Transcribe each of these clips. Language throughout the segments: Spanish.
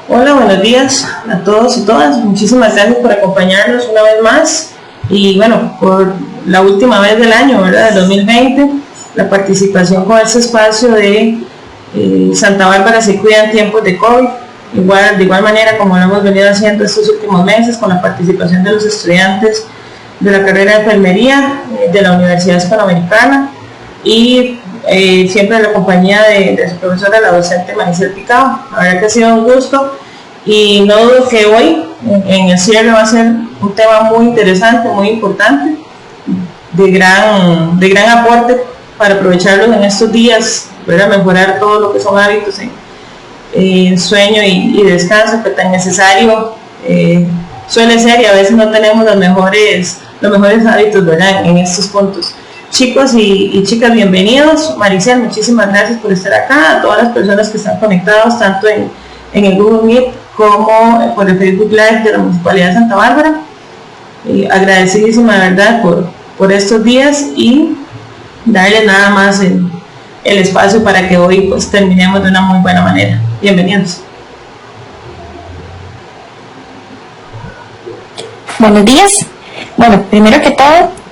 Hola, buenos días a todos y todas. Muchísimas gracias por acompañarnos una vez más y bueno, por la última vez del año, ¿verdad? Del 2020, la participación con este espacio de Santa Bárbara se cuida en tiempos de COVID. De igual manera como lo hemos venido haciendo estos últimos meses con la participación de los estudiantes de la carrera de enfermería de la Universidad Hispanoamericana y siempre la compañía de su profesora, la docente Maricel Picado. La verdad que ha sido un gusto y no dudo que hoy en el cierre va a ser un tema muy interesante, muy importante, de gran aporte para aprovecharlos en estos días, para mejorar todo lo que son hábitos en sueño y descanso que tan necesario suele ser, y a veces no tenemos los mejores hábitos, ¿verdad?, en estos puntos. Chicos y chicas, bienvenidos. Maricel, muchísimas gracias por estar acá. A todas las personas que están conectados, tanto en el Google Meet como por el Facebook Live de la Municipalidad de Santa Bárbara. Agradecidísima, de verdad, por estos días y darle nada más el espacio para que hoy pues terminemos de una muy buena manera. Bienvenidos. Buenos días. Bueno, primero que todo,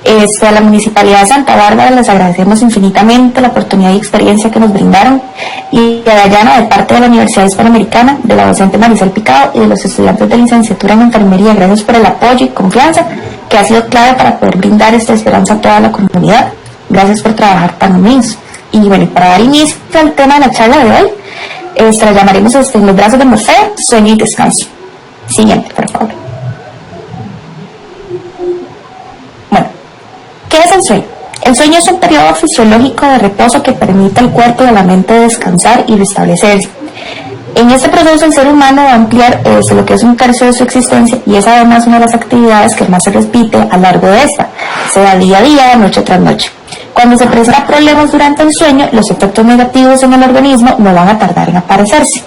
a la Municipalidad de Santa Bárbara les agradecemos infinitamente la oportunidad y experiencia que nos brindaron, y a Dayana, de parte de la Universidad Hispanoamericana, de la docente Maricel Picado y de los estudiantes de licenciatura en enfermería, gracias por el apoyo y confianza que ha sido clave para poder brindar esta esperanza a toda la comunidad. Gracias por trabajar tan unidos. Y bueno, para dar inicio al tema de la charla de hoy, la llamaremos en los brazos de Morfeo, sueño y descanso. Siguiente, por favor. Bueno, ¿qué es el sueño? El sueño es un periodo fisiológico de reposo que permite al cuerpo y a la mente descansar y restablecerse. En este proceso el ser humano va a ampliar lo que es un tercio de su existencia, y es además una de las actividades que más se repite a lo largo de esta, sea día a día, noche tras noche. Cuando se presentan problemas durante el sueño, los efectos negativos en el organismo no van a tardar en aparecerse.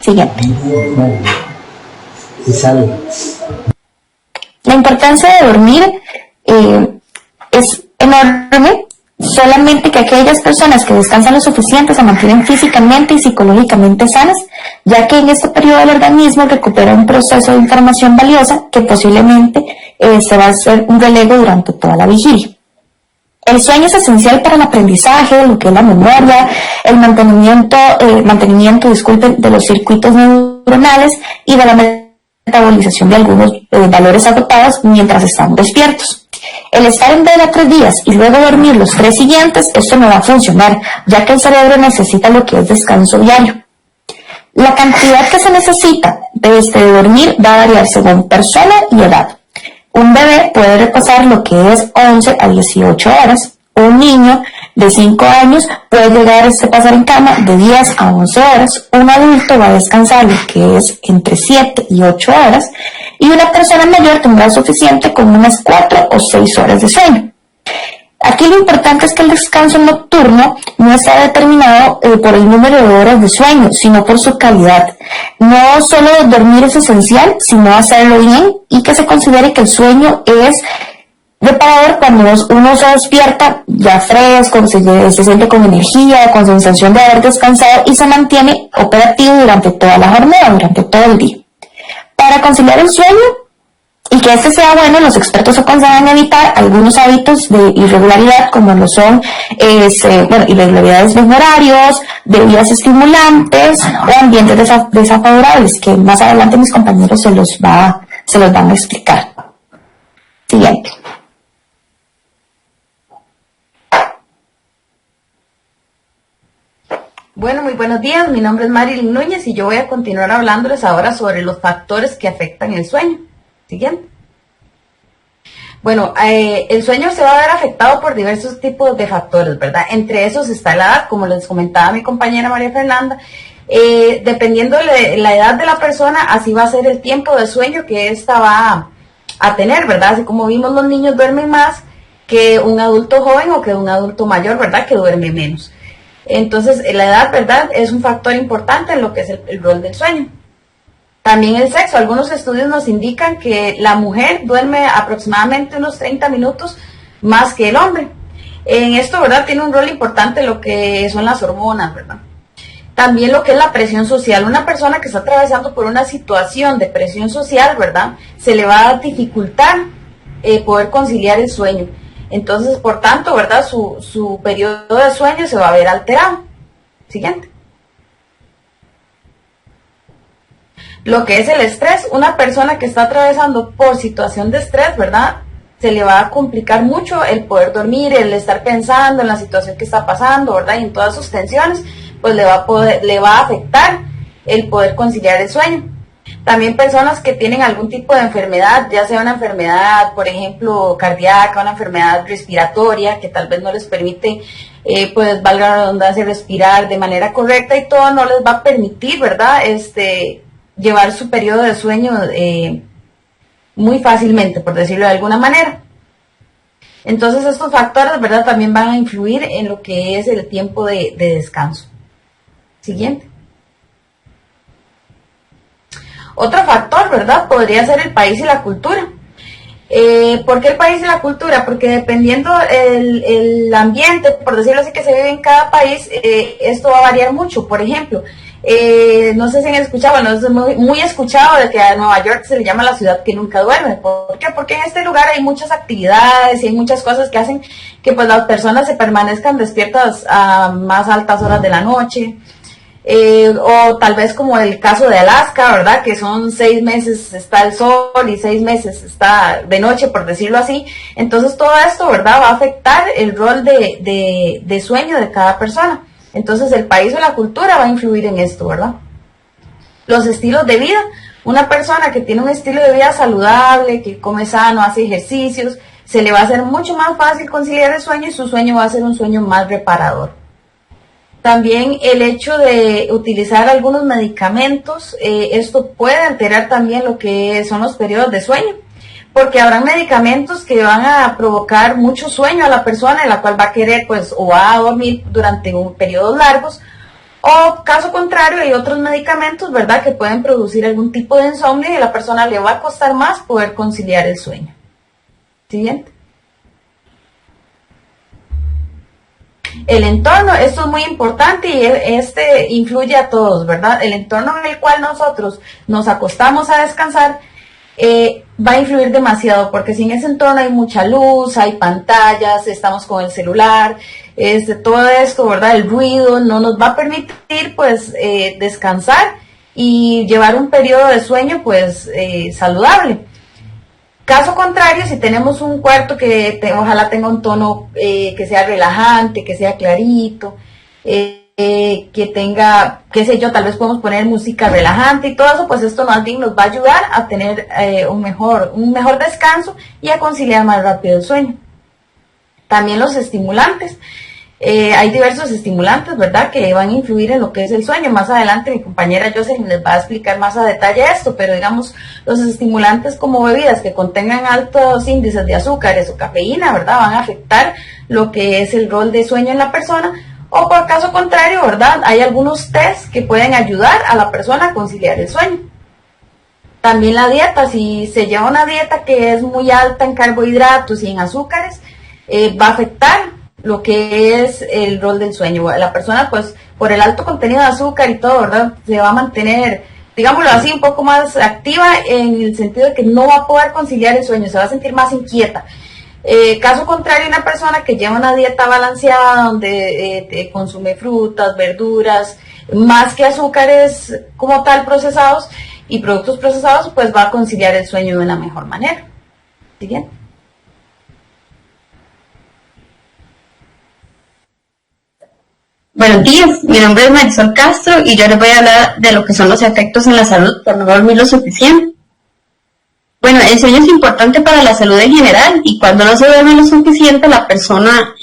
Siguiente. La importancia de dormir es enorme, solamente que aquellas personas que descansan lo suficiente se mantienen físicamente y psicológicamente sanas, ya que en este periodo el organismo recupera un proceso de información valiosa que posiblemente se va a hacer un relevo durante toda la vigilia. El sueño es esencial para el aprendizaje, lo que es la memoria, el mantenimiento de los circuitos neuronales y de la metabolización de algunos valores agotados mientras estamos despiertos. El estar en vela 3 días y luego dormir los 3 siguientes, esto no va a funcionar, ya que el cerebro necesita lo que es descanso diario. La cantidad que se necesita de dormir va a variar según persona y edad. Un bebé puede repasar lo que es 11 a 18 horas. Un niño de 5 años puede llegar a pasar en cama de 10 a 11 horas. Un adulto va a descansar lo que es entre 7 y 8 horas. Y una persona mayor tendrá suficiente con unas 4 o 6 horas de sueño. Aquí lo importante es que el descanso nocturno no está determinado por el número de horas de sueño, sino por su calidad. No solo dormir es esencial, sino hacerlo bien, y que se considere que el sueño es reparador cuando uno se despierta ya fresco, se siente con energía, con sensación de haber descansado y se mantiene operativo durante toda la jornada, durante todo el día. Para conciliar el sueño y que este sea bueno, los expertos aconsejan evitar algunos hábitos de irregularidad, como lo son irregularidades de horarios, bebidas estimulantes o ambientes desfavorables, que más adelante mis compañeros se los van a explicar. Siguiente. Bueno, muy buenos días. Mi nombre es Marilyn Núñez y yo voy a continuar hablándoles ahora sobre los factores que afectan el sueño. Siguiente. Bueno, el sueño se va a ver afectado por diversos tipos de factores, ¿verdad? Entre esos está la edad, como les comentaba mi compañera María Fernanda. Dependiendo de la edad de la persona, así va a ser el tiempo de sueño que ésta va a tener, ¿verdad? Así como vimos, los niños duermen más que un adulto joven o que un adulto mayor, ¿verdad? Que duerme menos. Entonces, la edad, ¿verdad?, es un factor importante en lo que es el rol del sueño. También el sexo. Algunos estudios nos indican que la mujer duerme aproximadamente unos 30 minutos más que el hombre. En esto, ¿verdad?, tiene un rol importante lo que son las hormonas, ¿verdad? También lo que es la presión social. Una persona que está atravesando por una situación de presión social, ¿verdad? Se le va a dificultar poder conciliar el sueño. Entonces, por tanto, ¿verdad? Su periodo de sueño se va a ver alterado. Siguiente. Lo que es el estrés. Una persona que está atravesando por situación de estrés, ¿verdad? Se le va a complicar mucho el poder dormir, el estar pensando en la situación que está pasando, ¿verdad? Y en todas sus tensiones, pues le va a afectar el poder conciliar el sueño. También personas que tienen algún tipo de enfermedad, ya sea una enfermedad, por ejemplo, cardíaca, una enfermedad respiratoria, que tal vez no les permite, pues valga la redundancia, respirar de manera correcta y todo, no les va a permitir, ¿verdad? Llevar su periodo de sueño muy fácilmente, por decirlo de alguna manera. Entonces estos factores, ¿verdad?, también van a influir en lo que es el tiempo de descanso. Siguiente. Otro factor, ¿verdad?, podría ser el país y la cultura. ¿Por qué el país y la cultura? Porque dependiendo el ambiente, por decirlo así, que se vive en cada país, esto va a variar mucho. Por ejemplo, no sé si han escuchado, bueno, es muy escuchado de que a Nueva York se le llama la ciudad que nunca duerme. ¿Por qué? Porque en este lugar hay muchas actividades y hay muchas cosas que hacen que pues las personas se permanezcan despiertas a más altas horas de la noche. O tal vez como el caso de Alaska, ¿verdad? Que son 6 meses está el sol y 6 meses está de noche, por decirlo así. Entonces todo esto, ¿verdad?, va a afectar el rol de sueño de cada persona. Entonces el país o la cultura va a influir en esto, ¿verdad? Los estilos de vida. Una persona que tiene un estilo de vida saludable, que come sano, hace ejercicios, se le va a hacer mucho más fácil conciliar el sueño y su sueño va a ser un sueño más reparador. También el hecho de utilizar algunos medicamentos, esto puede alterar también lo que son los periodos de sueño, porque habrá medicamentos que van a provocar mucho sueño a la persona, en la cual va a querer, pues, o va a dormir durante periodos largos, o caso contrario, hay otros medicamentos, ¿verdad?, que pueden producir algún tipo de insomnio y a la persona le va a costar más poder conciliar el sueño. Siguiente. El entorno, esto es muy importante y influye a todos, ¿verdad? El entorno en el cual nosotros nos acostamos a descansar va a influir demasiado, porque si en ese entorno hay mucha luz, hay pantallas, estamos con el celular, todo esto, ¿verdad? El ruido no nos va a permitir, pues, descansar y llevar un periodo de sueño, pues, saludable. Caso contrario, si tenemos un cuarto que ojalá tenga un tono que sea relajante, que sea clarito, que tenga, qué sé yo, tal vez podemos poner música relajante y todo eso, pues esto más bien nos va a ayudar a tener un mejor descanso y a conciliar más rápido el sueño. También los estimulantes. Hay diversos estimulantes, ¿verdad?, que van a influir en lo que es el sueño. Más adelante mi compañera Jocelyn les va a explicar más a detalle esto, pero digamos, los estimulantes como bebidas que contengan altos índices de azúcares o cafeína, ¿verdad?, van a afectar lo que es el rol de sueño en la persona, o por caso contrario, ¿verdad?, hay algunos test que pueden ayudar a la persona a conciliar el sueño. También la dieta, si se lleva una dieta que es muy alta en carbohidratos y en azúcares, va a afectar lo que es el rol del sueño. La persona, pues, por el alto contenido de azúcar y todo, ¿verdad?, se va a mantener, digámoslo así, un poco más activa en el sentido de que no va a poder conciliar el sueño, se va a sentir más inquieta. Caso contrario, una persona que lleva una dieta balanceada, donde consume frutas, verduras, más que azúcares como tal procesados y productos procesados, pues va a conciliar el sueño de una mejor manera. Siguiente. Buenos días, mi nombre es Marisol Castro y yo les voy a hablar de lo que son los efectos en la salud por no dormir lo suficiente. Bueno, el sueño es importante para la salud en general y cuando no se duerme lo suficiente la persona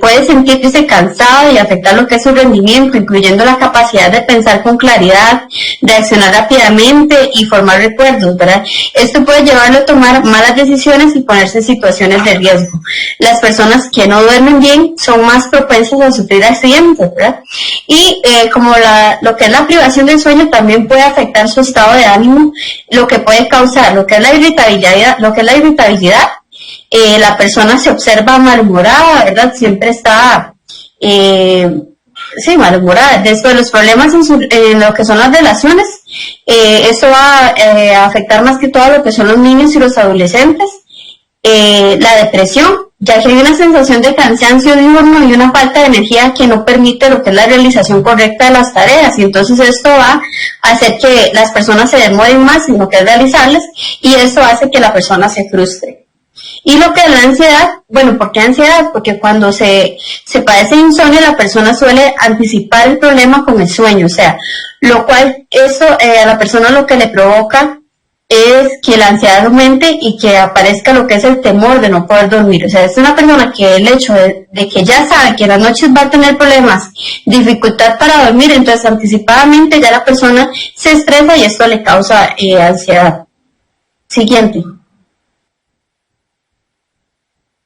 puede sentirse cansada y afectar lo que es su rendimiento, incluyendo la capacidad de pensar con claridad, de accionar rápidamente y formar recuerdos, ¿verdad? Esto puede llevarlo a tomar malas decisiones y ponerse en situaciones de riesgo. Las personas que no duermen bien son más propensas a sufrir accidentes, ¿verdad? Y como lo que es la privación del sueño también puede afectar su estado de ánimo, lo que puede causar lo que es la irritabilidad, la persona se observa malhumorada, ¿verdad? Siempre está sí, malhumorada. Después los problemas en lo que son las relaciones, esto va a afectar más que todo lo que son los niños y los adolescentes. La depresión, ya que hay una sensación de cansancio diurno y una falta de energía que no permite lo que es la realización correcta de las tareas, y entonces esto va a hacer que las personas se demoren más en lo que es realizarlas, y esto hace que la persona se frustre. Y lo que es la ansiedad, bueno, ¿por qué ansiedad? Porque cuando se padece insomnio, la persona suele anticipar el problema con el sueño, o sea, lo cual eso a la persona lo que le provoca es que la ansiedad aumente y que aparezca lo que es el temor de no poder dormir. O sea, es una persona que el hecho de que ya sabe que en las noches va a tener problemas, dificultad para dormir, entonces anticipadamente ya la persona se estresa y esto le causa ansiedad. Siguiente.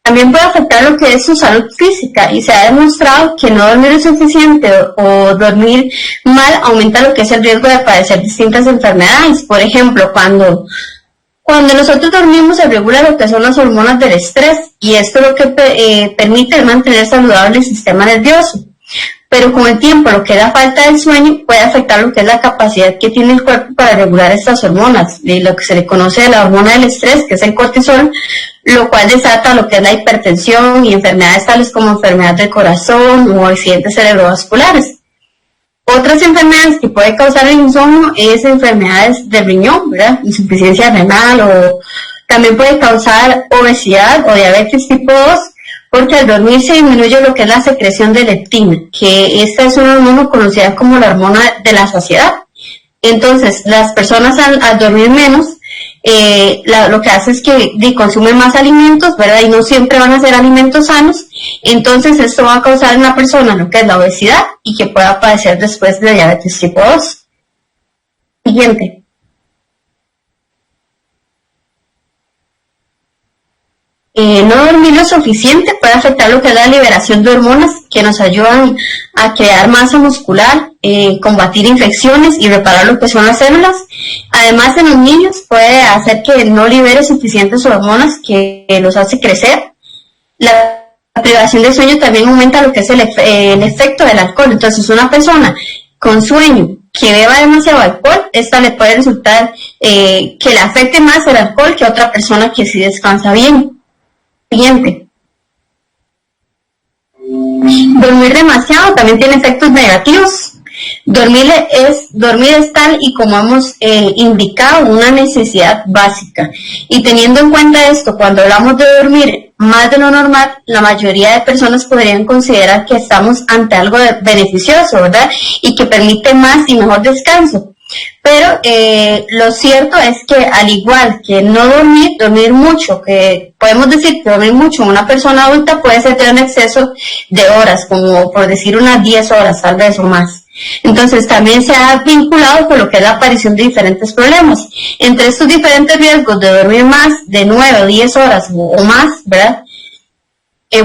También puede afectar lo que es su salud física, y se ha demostrado que no dormir lo suficiente o dormir mal aumenta lo que es el riesgo de padecer distintas enfermedades. Por ejemplo, cuando nosotros dormimos se regula lo que son las hormonas del estrés, y esto lo que permite es mantener saludable el sistema nervioso. Pero con el tiempo, lo que es la falta del sueño puede afectar lo que es la capacidad que tiene el cuerpo para regular estas hormonas, lo que se le conoce de la hormona del estrés, que es el cortisol, lo cual desata lo que es la hipertensión y enfermedades tales como enfermedad del corazón o accidentes cerebrovasculares. Otras enfermedades que puede causar el insomnio es enfermedades del riñón, ¿verdad? Insuficiencia renal, o también puede causar obesidad o diabetes tipo 2, porque al dormir se disminuye lo que es la secreción de leptina, que esta es una hormona conocida como la hormona de la saciedad. Entonces, las personas al dormir menos, lo que hace es que consumen más alimentos, ¿verdad? Y no siempre van a ser alimentos sanos. Entonces, esto va a causar en la persona lo que es la obesidad y que pueda padecer después de diabetes tipo 2. Siguiente. No dormir lo suficiente puede afectar lo que es la liberación de hormonas que nos ayudan a crear masa muscular, combatir infecciones y reparar lo que son las células. Además, en los niños puede hacer que no libere suficientes hormonas que los hace crecer. La privación de sueño también aumenta lo que es el efecto del alcohol. Entonces, una persona con sueño que beba demasiado alcohol, esta le puede resultar que le afecte más el alcohol que a otra persona que sí descansa bien. Siguiente. Dormir demasiado también tiene efectos negativos. Dormir es tal y como hemos indicado una necesidad básica, y teniendo en cuenta esto, cuando hablamos de dormir más de lo normal, la mayoría de personas podrían considerar que estamos ante algo beneficioso, ¿verdad? Y que permite más y mejor descanso. Pero lo cierto es que al igual que no dormir mucho, que podemos decir que dormir mucho en una persona adulta puede ser de un exceso de horas, como por decir unas 10 horas tal vez o más. Entonces también se ha vinculado con lo que es la aparición de diferentes problemas. Entre estos diferentes riesgos de dormir más de 9 o 10 horas o más, ¿verdad?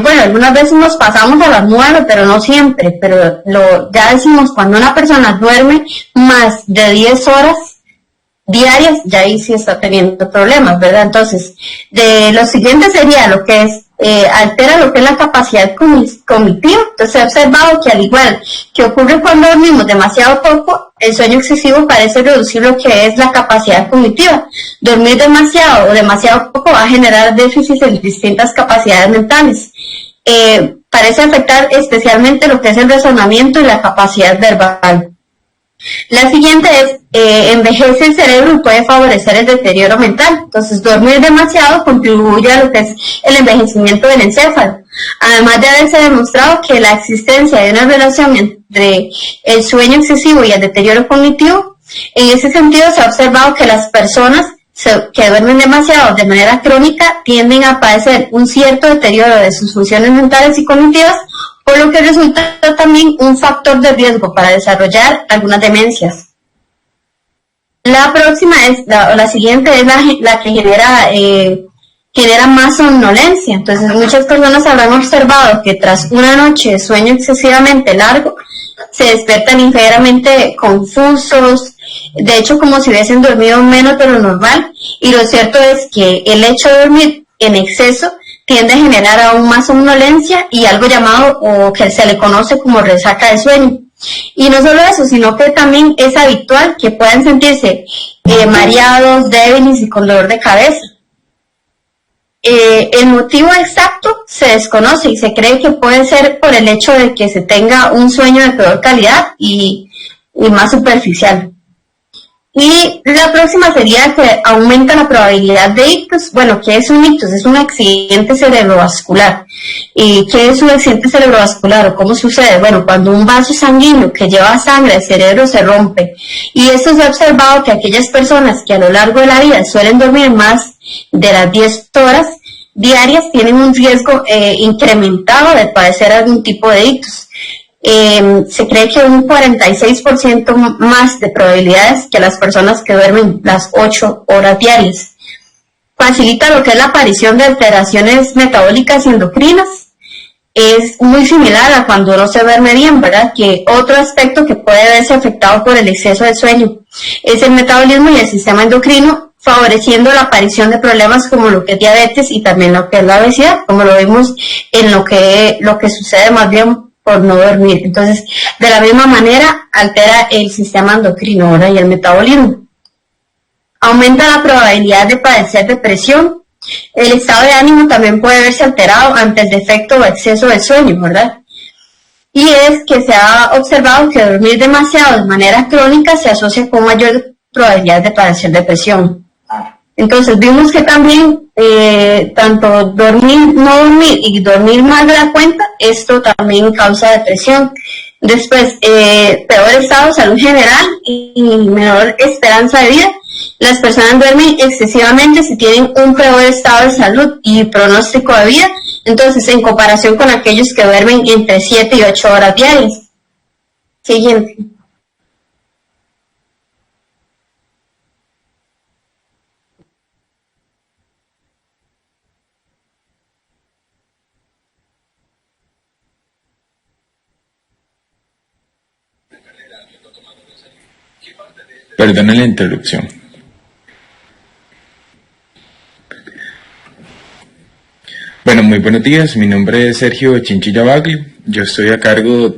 Bueno, algunas veces nos pasamos a las 9, pero no siempre, pero ya decimos, cuando una persona duerme más de 10 horas diarias, ya ahí sí está teniendo problemas, ¿verdad? Entonces, de lo siguiente sería lo que es, altera lo que es la capacidad cognitiva. Entonces, se ha observado que al igual que ocurre cuando dormimos demasiado poco, el sueño excesivo parece reducir lo que es la capacidad cognitiva. Dormir demasiado o demasiado poco va a generar déficits en distintas capacidades mentales. Parece afectar especialmente lo que es el razonamiento y la capacidad verbal. La siguiente es, envejece el cerebro y puede favorecer el deterioro mental. Entonces, dormir demasiado contribuye a lo que es el envejecimiento del encéfalo. Además de haberse demostrado que la existencia de una relación entre el sueño excesivo y el deterioro cognitivo, en ese sentido se ha observado que las personas que duermen demasiado de manera crónica tienden a padecer un cierto deterioro de sus funciones mentales y cognitivas, por lo que resulta también un factor de riesgo para desarrollar algunas demencias. La próxima es, la siguiente es la que genera más somnolencia. Entonces, muchas personas habrán observado que tras una noche de sueño excesivamente largo, se despiertan ligeramente confusos, de hecho como si hubiesen dormido menos de lo normal, y lo cierto es que el hecho de dormir en exceso tiende a generar aún más somnolencia y algo llamado o que se le conoce como resaca de sueño. Y no solo eso, sino que también es habitual que puedan sentirse mareados, débiles y con dolor de cabeza. El motivo exacto se desconoce y se cree que puede ser por el hecho de que se tenga un sueño de peor calidad y más superficial. Y la próxima sería que aumenta la probabilidad de ictus. Bueno, ¿qué es un ictus? Es un accidente cerebrovascular. ¿Y qué es un accidente cerebrovascular o cómo sucede? Bueno, cuando un vaso sanguíneo que lleva sangre al cerebro se rompe. Y esto se ha observado que aquellas personas que a lo largo de la vida suelen dormir más de las 10 horas diarias tienen un riesgo incrementado de padecer algún tipo de ictus. Se cree que un 46% más de probabilidades que las personas que duermen las 8 horas diarias. Facilita lo que es la aparición de alteraciones metabólicas y endocrinas. Es muy similar a cuando no se duerme bien, ¿verdad? Que otro aspecto que puede verse afectado por el exceso de sueño es el metabolismo y el sistema endocrino, favoreciendo la aparición de problemas como lo que es diabetes y también lo que es la obesidad, como lo vimos en lo que sucede más bien por no dormir. Entonces, de la misma manera, altera el sistema endocrino, ¿verdad? Y el metabolismo. Aumenta la probabilidad de padecer depresión. El estado de ánimo también puede verse alterado ante el defecto o exceso de sueño, ¿verdad? Y es que se ha observado que dormir demasiado de manera crónica se asocia con mayor probabilidad de padecer depresión. Entonces vimos que también tanto dormir, no dormir y dormir más de la cuenta, esto también causa depresión. Después, peor estado de salud general y menor esperanza de vida. Las personas duermen excesivamente si tienen un peor estado de salud y pronóstico de vida, entonces en comparación con aquellos que duermen entre 7 y 8 horas diarias. Siguiente. Perdone la interrupción. Bueno, muy buenos días. Mi nombre es Sergio Chinchilla Baglio. Yo estoy a cargo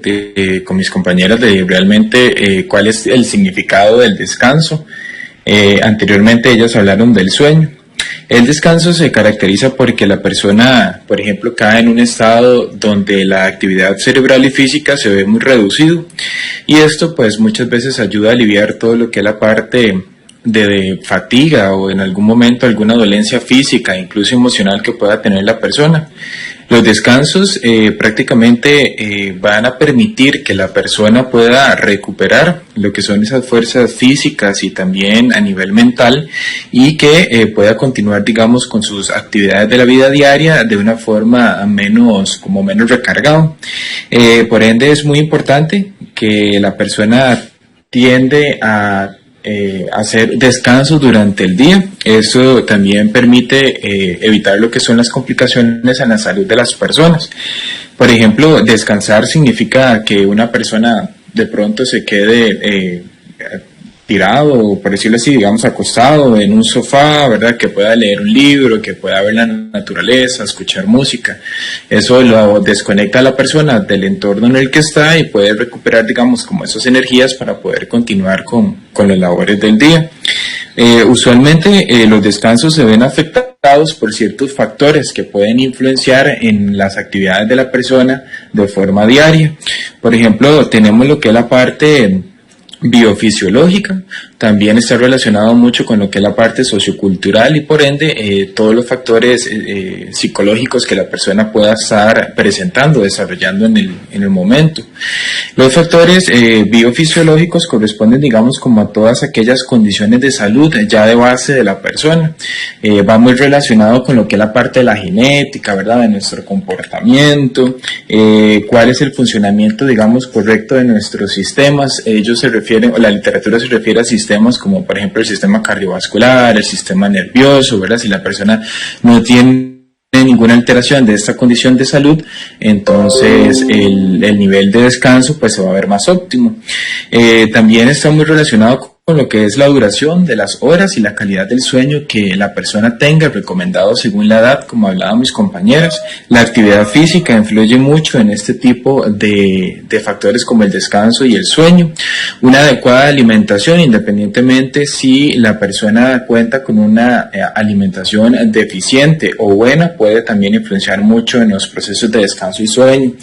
con mis compañeras de realmente cuál es el significado del descanso. Anteriormente ellas hablaron del sueño. El descanso se caracteriza porque la persona, por ejemplo, cae en un estado donde la actividad cerebral y física se ve muy reducido, y esto pues muchas veces ayuda a aliviar todo lo que es la parte de fatiga o en algún momento alguna dolencia física, incluso emocional que pueda tener la persona. Los descansos prácticamente van a permitir que la persona pueda recuperar lo que son esas fuerzas físicas y también a nivel mental, y que pueda continuar, digamos, con sus actividades de la vida diaria de una forma menos recargado. Por ende es muy importante que la persona tiende a hacer descansos durante el día. Eso también permite evitar lo que son las complicaciones en la salud de las personas. Por ejemplo, descansar significa que una persona de pronto se quede tirado, por decirlo así, digamos, acostado en un sofá, ¿verdad? Que pueda leer un libro, que pueda ver la naturaleza, escuchar música. Eso lo desconecta a la persona del entorno en el que está y puede recuperar, digamos, como esas energías para poder continuar con las labores del día. Usualmente los descansos se ven afectados por ciertos factores que pueden influenciar en las actividades de la persona de forma diaria. Por ejemplo, tenemos lo que es la parte biofisiológica, también está relacionado mucho con lo que es la parte sociocultural y por ende todos los factores psicológicos que la persona pueda estar presentando, desarrollando en el momento. Los factores biofisiológicos corresponden, digamos, como a todas aquellas condiciones de salud ya de base de la persona. Va muy relacionado con lo que es la parte de la genética, ¿verdad? De nuestro comportamiento, cuál es el funcionamiento, digamos, correcto de nuestros sistemas. Ellos se refieren, o la literatura se refiere a sistemas como por ejemplo el sistema cardiovascular, el sistema nervioso, ¿verdad? Si la persona no tiene ninguna alteración de esta condición de salud, entonces el nivel de descanso pues se va a ver más óptimo. También está muy relacionado con lo que es la duración de las horas y la calidad del sueño que la persona tenga, recomendado según la edad, como hablaban mis compañeras. La actividad física influye mucho en este tipo de factores como el descanso y el sueño. Una adecuada alimentación, independientemente si la persona cuenta con una alimentación deficiente o buena, puede también influenciar mucho en los procesos de descanso y sueño.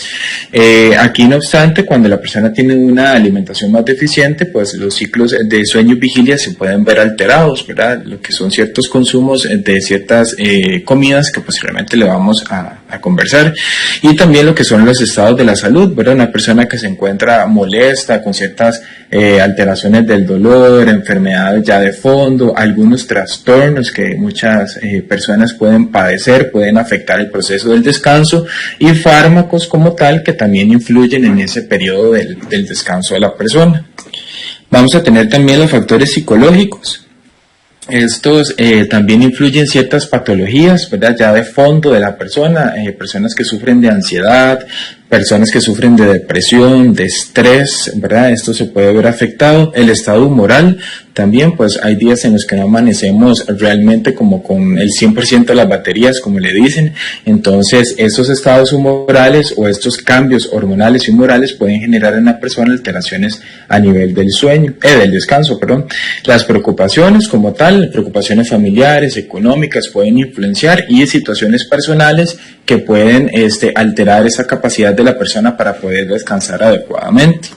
Aquí, no obstante, cuando la persona tiene una alimentación más deficiente, pues los ciclos de sueño y vigilia se pueden ver alterados, ¿verdad? Lo que son ciertos consumos de ciertas comidas que posiblemente le vamos a conversar, y también lo que son los estados de la salud, ¿verdad? Una persona que se encuentra molesta, con ciertas alteraciones del dolor, enfermedades ya de fondo, algunos trastornos que muchas personas pueden padecer, pueden afectar el proceso del descanso, y fármacos como tal que también influyen en ese periodo del descanso de la persona. Vamos a tener también los factores psicológicos. Estos también influyen ciertas patologías, ¿verdad? Ya de fondo de la persona, personas que sufren de ansiedad, personas que sufren de depresión, de estrés, ¿verdad? Esto se puede ver afectado. El estado moral también, pues hay días en los que no amanecemos realmente como con el 100% de las baterías, como le dicen. Entonces, esos estados humorales o estos cambios hormonales y humorales pueden generar en la persona alteraciones a nivel del sueño, del descanso, perdón. Las preocupaciones como tal, preocupaciones familiares, económicas, pueden influenciar, y situaciones personales que pueden alterar esa capacidad de la persona para poder descansar adecuadamente.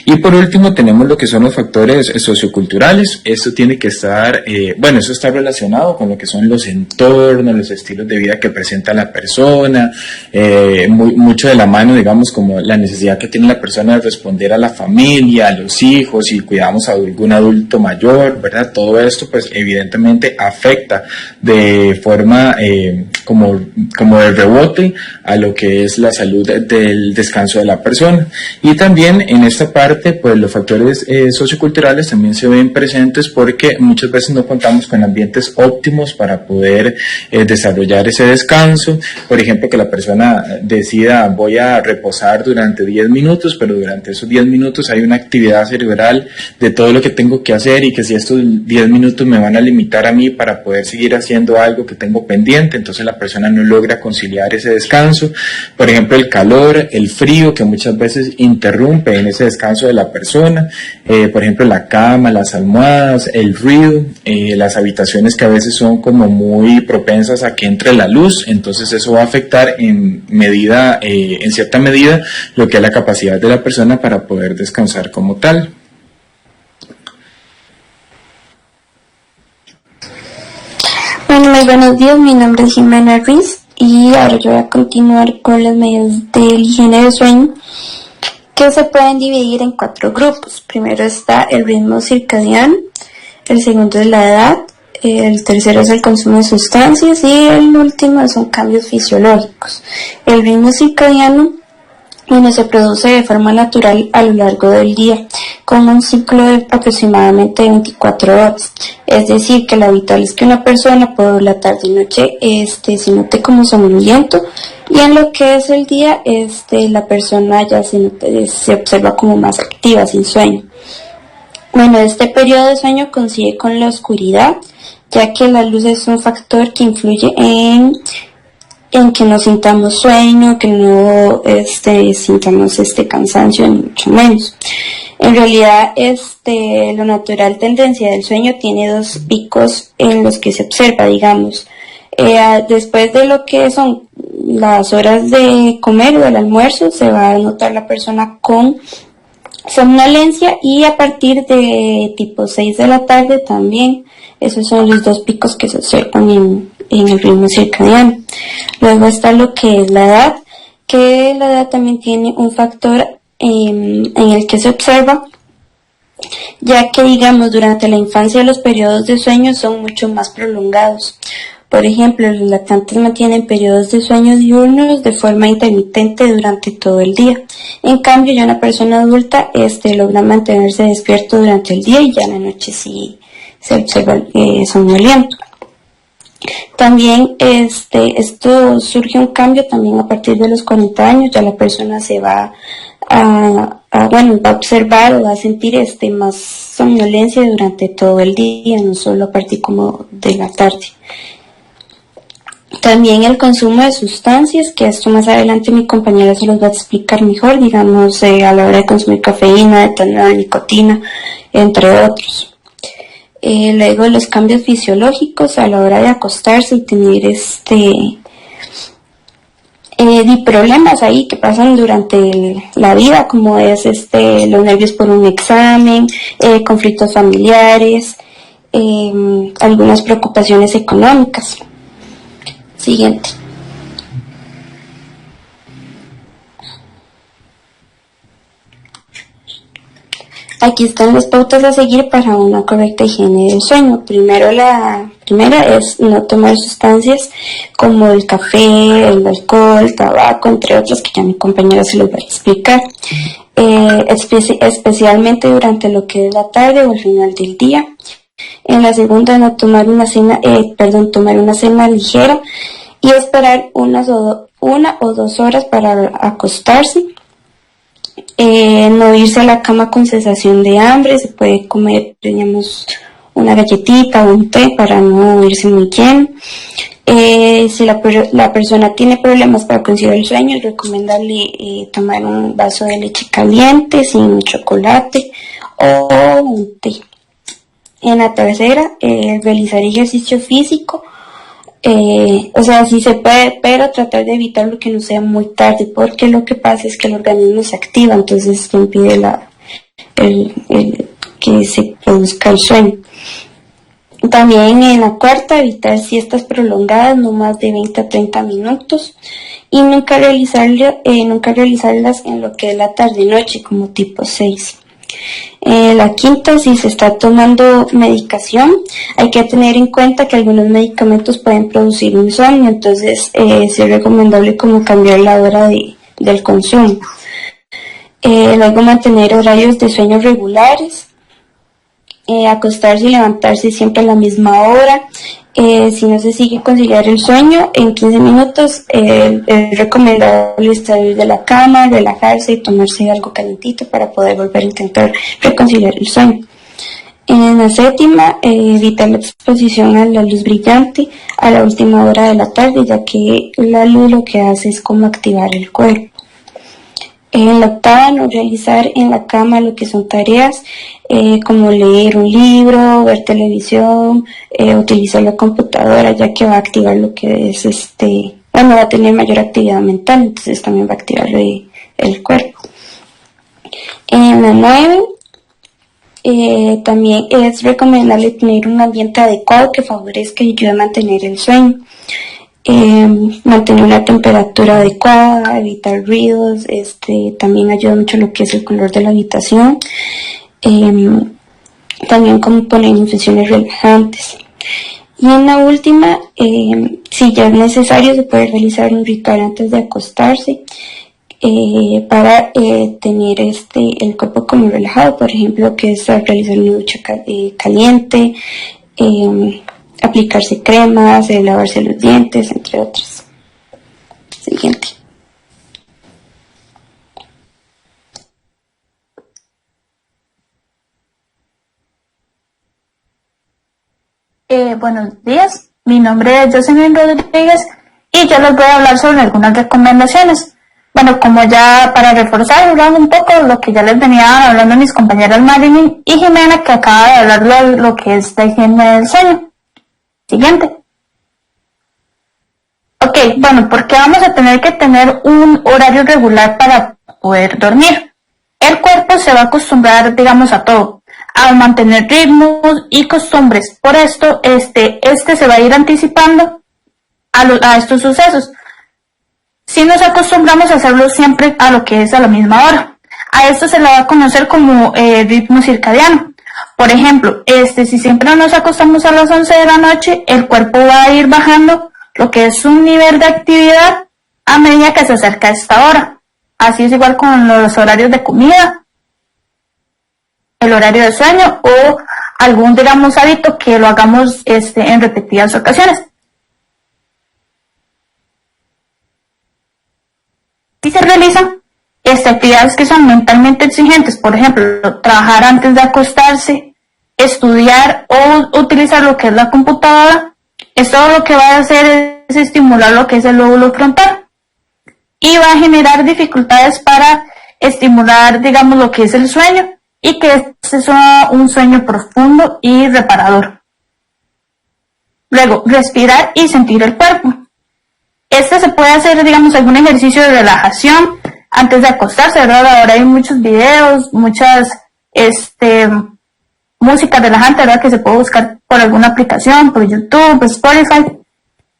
Y por último tenemos lo que son los factores socioculturales. Esto tiene que estar, eso está relacionado con lo que son los entornos, los estilos de vida que presenta la persona, mucho de la mano, digamos, como la necesidad que tiene la persona de responder a la familia, a los hijos, si cuidamos a algún adulto mayor, ¿verdad? Todo esto pues evidentemente afecta de forma como de rebote a lo que es la salud del descanso de la persona. Y también en esta parte, pues los factores socioculturales también se ven presentes, porque muchas veces no contamos con ambientes óptimos para poder desarrollar ese descanso. Por ejemplo, que la persona decida: voy a reposar durante 10 minutos, pero durante esos 10 minutos hay una actividad cerebral de todo lo que tengo que hacer, y que si estos 10 minutos me van a limitar a mí para poder seguir haciendo algo que tengo pendiente, entonces la persona no logra conciliar ese descanso. Por ejemplo, el calor, el frío, que muchas veces interrumpe en ese descanso de la persona. Por ejemplo, la cama, las almohadas, el ruido, las habitaciones que a veces son como muy propensas a que entre la luz, entonces eso va a afectar en cierta medida lo que es la capacidad de la persona para poder descansar como tal. Bueno, muy buenos días, mi nombre es Jimena Ruiz y ahora yo voy a continuar con las medidas de higiene de sueño, que se pueden dividir en 4 grupos. Primero está el ritmo circadiano, el segundo es la edad, el tercero es el consumo de sustancias, y el último son cambios fisiológicos. El ritmo circadiano se produce de forma natural a lo largo del día, con un ciclo de aproximadamente 24 horas. Es decir, que lo habitual es que una persona por la tarde y noche se note como somnoliento, y en lo que es el día la persona ya se observa como más activa, sin sueño. Bueno, este periodo de sueño coincide con la oscuridad, ya que la luz es un factor que influye en que no sintamos sueño, que no sintamos cansancio, ni mucho menos. En realidad, lo natural tendencia del sueño tiene 2 picos en los que se observa, digamos. Después de lo que son las horas de comer o del almuerzo, se va a notar la persona con somnolencia, y a partir de tipo 6 de la tarde también. Esos son los 2 picos que se observan en el ritmo circadiano. Luego está lo que es la edad, que la edad también tiene un factor en el que se observa, ya que, digamos, durante la infancia los periodos de sueño son mucho más prolongados. Por ejemplo, los lactantes mantienen periodos de sueño diurnos de forma intermitente durante todo el día. En cambio, ya una persona adulta logra mantenerse despierto durante el día, y ya en la noche sí se observa somnoliento. También esto surge un cambio también a partir de los 40 años, ya la persona se va a va a observar o va a sentir más somnolencia durante todo el día, no solo a partir como de la tarde. También el consumo de sustancias, que esto más adelante mi compañera se los va a explicar mejor, digamos a la hora de consumir cafeína, etanol, nicotina, entre otros. Luego los cambios fisiológicos a la hora de acostarse y tener problemas ahí que pasan durante la vida, como es los nervios por un examen, conflictos familiares, algunas preocupaciones económicas. Siguiente. Aquí están las pautas a seguir para una correcta higiene del sueño. La primera es no tomar sustancias como el café, el alcohol, tabaco, entre otras que ya mi compañera se los va a explicar. Especialmente durante lo que es la tarde o al final del día. En la segunda, no tomar tomar una cena ligera y esperar una o dos horas para acostarse. No irse a la cama con sensación de hambre, se puede comer, digamos, una galletita o un té para no irse muy lleno. Si la persona tiene problemas para conciliar el sueño, es recomendable tomar un vaso de leche caliente sin chocolate o un té. En la tercera, realizar ejercicio físico, sí se puede, pero tratar de evitar lo que no sea muy tarde, porque lo que pasa es que el organismo se activa, entonces esto impide que se produzca el sueño. También en la cuarta, evitar siestas prolongadas, no más de 20 a 30 minutos, y nunca realizarlas en lo que es la tarde-noche, como tipo 6. La quinta, si se está tomando medicación, hay que tener en cuenta que algunos medicamentos pueden producir insomnio, entonces es recomendable como cambiar la hora del consumo. Luego mantener horarios de sueño regulares, acostarse y levantarse siempre a la misma hora. Si no se sigue conciliar el sueño, en 15 minutos es recomendable salir de la cama, relajarse y tomarse algo calentito para poder volver a intentar reconciliar el sueño. En la séptima, evitar la exposición a la luz brillante a la última hora de la tarde, ya que la luz lo que hace es como activar el cuerpo. En la octava, no realizar en la cama lo que son tareas como leer un libro, ver televisión, utilizar la computadora, ya que va a activar lo que es va a tener mayor actividad mental, entonces también va a activar el cuerpo. En la 9, también es recomendable tener un ambiente adecuado que favorezca y ayude a mantener el sueño. Mantener una temperatura adecuada, evitar ruidos, también ayuda mucho lo que es el color de la habitación. También como poner infusiones relajantes. Y en la última, si ya es necesario, se puede realizar un ritual antes de acostarse para tener el cuerpo como relajado, por ejemplo, que es realizar una ducha caliente, aplicarse cremas, lavarse los dientes, entre otros. Siguiente. Buenos días, mi nombre es Jocelyn Rodríguez y yo les voy a hablar sobre algunas recomendaciones. Bueno, como ya para reforzar un poco lo que ya les venía hablando mis compañeras Marilyn y Jimena, que acaba de hablar de lo que es la higiene del sueño. Siguiente. Ok, bueno, porque vamos a tener que tener un horario regular para poder dormir. El cuerpo se va a acostumbrar, digamos, a todo, a mantener ritmos y costumbres. Por esto, este se va a ir anticipando a estos sucesos. Si nos acostumbramos a hacerlo siempre a lo que es a la misma hora. A esto se le va a conocer como ritmo circadiano. Por ejemplo, si siempre nos acostamos a las 11 de la noche, el cuerpo va a ir bajando lo que es un nivel de actividad a medida que se acerca a esta hora. Así es igual con los horarios de comida, el horario de sueño o algún, digamos, hábito que lo hagamos en repetidas ocasiones. Si se realizan, actividades que son mentalmente exigentes, por ejemplo, trabajar antes de acostarse, estudiar o utilizar lo que es la computadora, es todo lo que va a hacer es estimular lo que es el lóbulo frontal y va a generar dificultades para estimular, digamos, lo que es el sueño y que este sea un sueño profundo y reparador. Luego, respirar y sentir el cuerpo. Este se puede hacer, digamos, algún ejercicio de relajación antes de acostarse, ¿verdad? Ahora hay muchos videos, muchas música relajante, ¿verdad? Que se puede buscar por alguna aplicación, por YouTube, Spotify.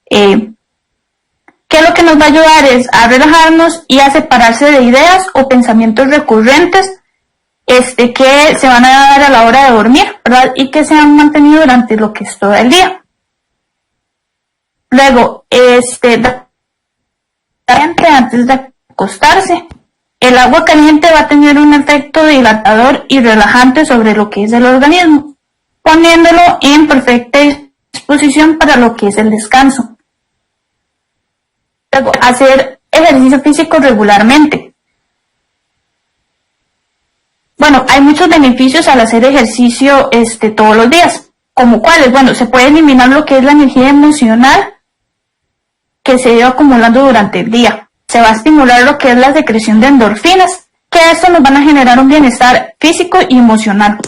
Que lo que nos va a ayudar es a relajarnos y a separarse de ideas o pensamientos recurrentes que se van a dar a la hora de dormir, ¿verdad? Y que se han mantenido durante lo que es todo el día. Luego, antes de acostarse, el agua caliente va a tener un efecto dilatador y relajante sobre lo que es el organismo, poniéndolo en perfecta disposición para lo que es el descanso. Luego, hacer ejercicio físico regularmente. Bueno, hay muchos beneficios al hacer ejercicio todos los días. ¿Como cuáles? Bueno, se puede eliminar lo que es la energía emocional que se ha ido acumulando durante el día. Se va a estimular lo que es la secreción de endorfinas, que esto nos van a generar un bienestar físico y emocional.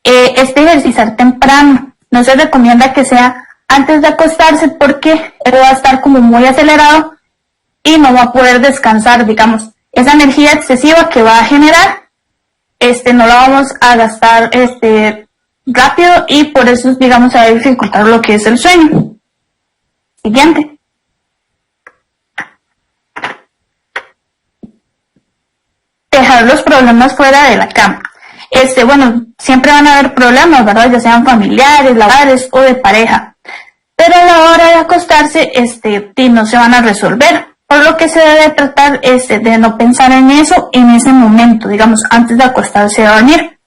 Ejercitar temprano. No se recomienda que sea antes de acostarse porque va a estar como muy acelerado y no va a poder descansar, digamos. Esa energía excesiva que va a generar, no la vamos a gastar rápido y por eso, digamos, va a dificultar lo que es el sueño. Siguiente. Dejar los problemas fuera de la cama. Bueno, siempre van a haber problemas, ¿verdad? Ya sean familiares, laborales o de pareja. Pero a la hora de acostarse, no se van a resolver. Por lo que se debe tratar, de no pensar en eso en ese momento, digamos, antes de acostarse a dormir.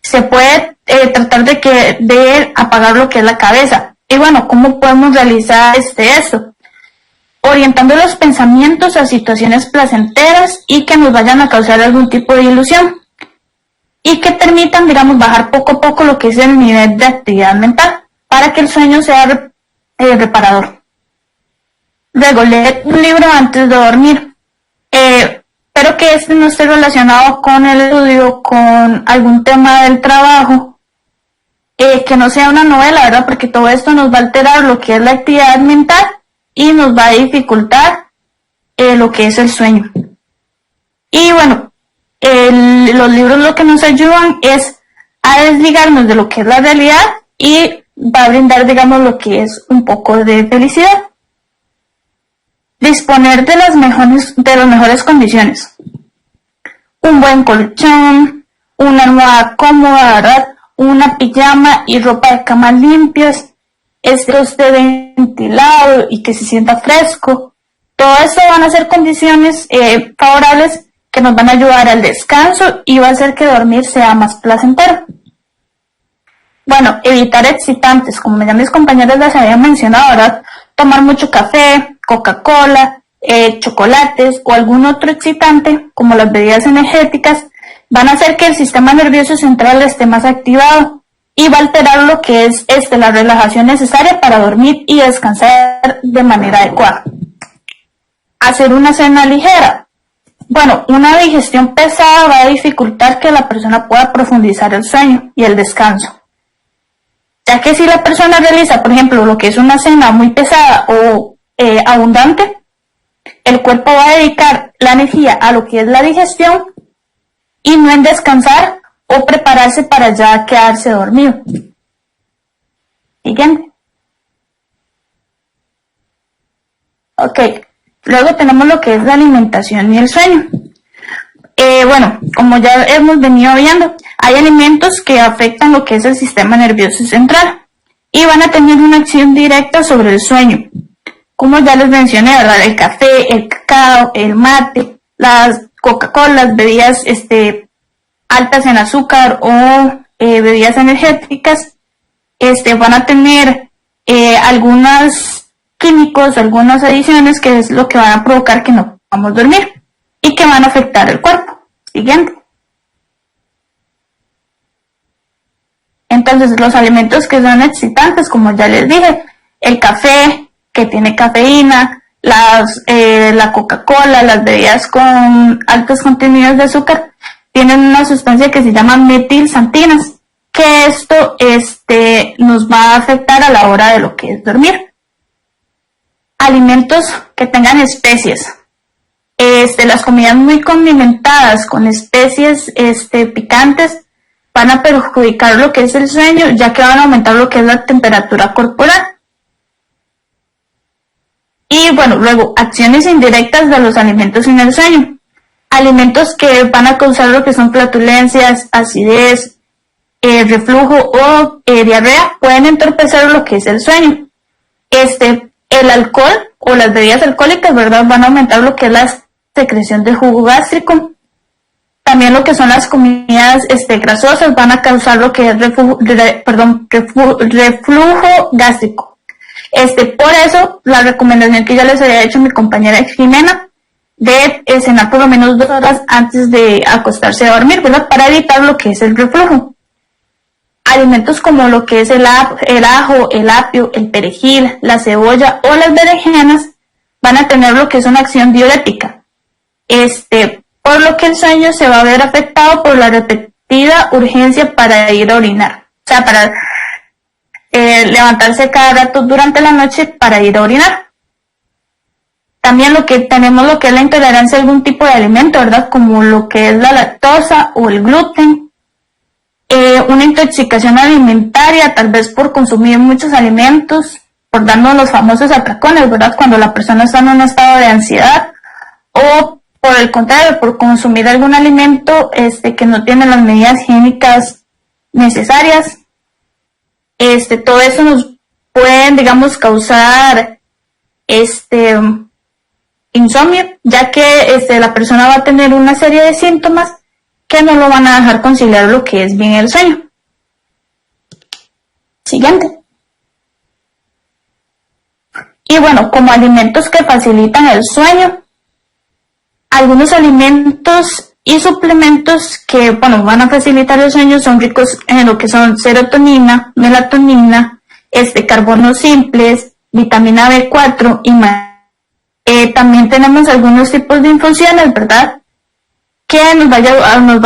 Se puede tratar de apagar lo que es la cabeza. Y bueno, ¿cómo podemos realizar eso? Orientando los pensamientos a situaciones placenteras y que nos vayan a causar algún tipo de ilusión y que permitan, digamos, bajar poco a poco lo que es el nivel de actividad mental para que el sueño sea reparador. Luego, leer un libro antes de dormir, pero que no esté relacionado con el estudio, con algún tema del trabajo, que no sea una novela, ¿verdad? Porque todo esto nos va a alterar lo que es la actividad mental y nos va a dificultar lo que es el sueño. Y bueno, los libros lo que nos ayudan es a desligarnos de lo que es la realidad y va a brindar, digamos, lo que es un poco de felicidad. Disponer de las mejores condiciones. Un buen colchón, una almohada cómoda, ¿verdad? Una pijama y ropa de cama limpias. Esté ventilado y que se sienta fresco. Todo esto van a ser condiciones favorables que nos van a ayudar al descanso y va a hacer que dormir sea más placentero. Bueno, evitar excitantes, como ya mis compañeros les habían mencionado, ¿verdad? Tomar mucho café, Coca-Cola, chocolates o algún otro excitante, como las bebidas energéticas, van a hacer que el sistema nervioso central esté más activado y va a alterar lo que es la relajación necesaria para dormir y descansar de manera adecuada. Hacer una cena ligera. Bueno, una digestión pesada va a dificultar que la persona pueda profundizar el sueño y el descanso. Ya que si la persona realiza, por ejemplo, lo que es una cena muy pesada o abundante, el cuerpo va a dedicar la energía a lo que es la digestión y no en descansar o prepararse para ya quedarse dormido. Siguiente. Ok, luego tenemos lo que es la alimentación y el sueño. Bueno, como ya hemos venido viendo, hay alimentos que afectan lo que es el sistema nervioso central y van a tener una acción directa sobre el sueño. Como ya les mencioné, ¿verdad? El café, el cacao, el mate, las Coca-Cola, las bebidas altas en azúcar o bebidas energéticas, van a tener algunos químicos, algunas adiciones que es lo que van a provocar que no podamos dormir y que van a afectar el cuerpo. siguiente. Entonces, los alimentos que son excitantes, como ya les dije, el café, que tiene cafeína, la Coca-Cola, las bebidas con altos contenidos de azúcar, tienen una sustancia que se llama metilsantinas, que esto nos va a afectar a la hora de lo que es dormir. Alimentos que tengan especies. Las comidas muy condimentadas con especies picantes van a perjudicar lo que es el sueño, ya que van a aumentar lo que es la temperatura corporal. Y bueno, luego, acciones indirectas de los alimentos en el sueño. Alimentos que van a causar lo que son flatulencias, acidez, reflujo o diarrea pueden entorpecer lo que es el sueño. El alcohol o las bebidas alcohólicas, ¿verdad?, van a aumentar lo que es la secreción de jugo gástrico. También lo que son las comidas grasosas van a causar lo que es reflujo gástrico. Por eso, la recomendación que ya les había hecho mi compañera Jimena, de cenar por lo menos 2 horas antes de acostarse a dormir, ¿verdad?, para evitar lo que es el reflujo. Alimentos como lo que es el ajo, el apio, el perejil, la cebolla o las berenjenas van a tener lo que es una acción diurética. Por lo que el sueño se va a ver afectado por la repetida urgencia para ir a orinar. O sea, para levantarse cada rato durante la noche para ir a orinar. También tenemos lo que es la intolerancia a algún tipo de alimento, ¿verdad?, como lo que es la lactosa o el gluten. Una intoxicación alimentaria, tal vez por consumir muchos alimentos, por darnos los famosos atracones, ¿verdad?, cuando la persona está en un estado de ansiedad, o por el contrario, por consumir algún alimento que no tiene las medidas higiénicas necesarias. Todo eso nos pueden, digamos, causar insomnio, ya que la persona va a tener una serie de síntomas que no lo van a dejar conciliar lo que es bien el sueño. Siguiente. Y bueno, como alimentos que facilitan el sueño, algunos alimentos y suplementos que, bueno, van a facilitar el sueño son ricos en lo que son serotonina, melatonina, carbonos simples, vitamina B4 y más. También tenemos algunos tipos de infusiones, ¿verdad?, que nos va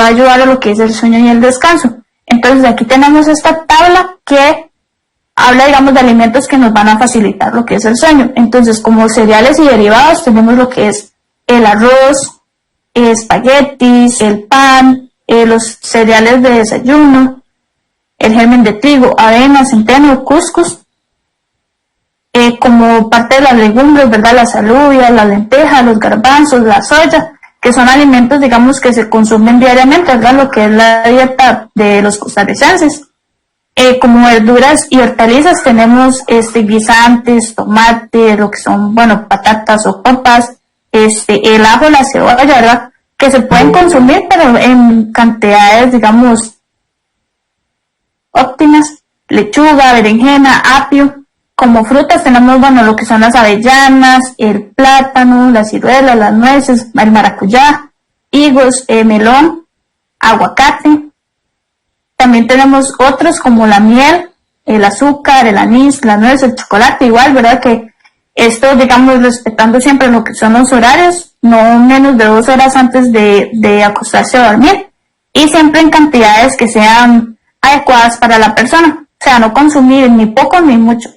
a ayudar a lo que es el sueño y el descanso. Entonces aquí tenemos esta tabla que habla, digamos, de alimentos que nos van a facilitar lo que es el sueño. Entonces, como cereales y derivados, tenemos lo que es el arroz, espaguetis, el pan, los cereales de desayuno, el germen de trigo, avena, centeno, cuscús, como parte de las legumbres, ¿verdad?, las alubias, la lenteja, los garbanzos, la soya, que son alimentos, digamos, que se consumen diariamente, ¿verdad?, lo que es la dieta de los costarricenses. Como verduras y hortalizas tenemos guisantes, tomate, lo que son, bueno, patatas o papas, el ajo, la cebolla, ¿verdad?, que se pueden consumir, pero en cantidades, digamos, óptimas. Lechuga, berenjena, apio. Como frutas tenemos, bueno, lo que son las avellanas, el plátano, las ciruelas, las nueces, el maracuyá, higos, melón, aguacate. También tenemos otros como la miel, el azúcar, el anís, la nuez, el chocolate, igual, ¿verdad?, que esto, digamos, respetando siempre lo que son los horarios, no menos de 2 horas antes de acostarse a dormir, y siempre en cantidades que sean adecuadas para la persona, o sea, no consumir ni poco ni mucho.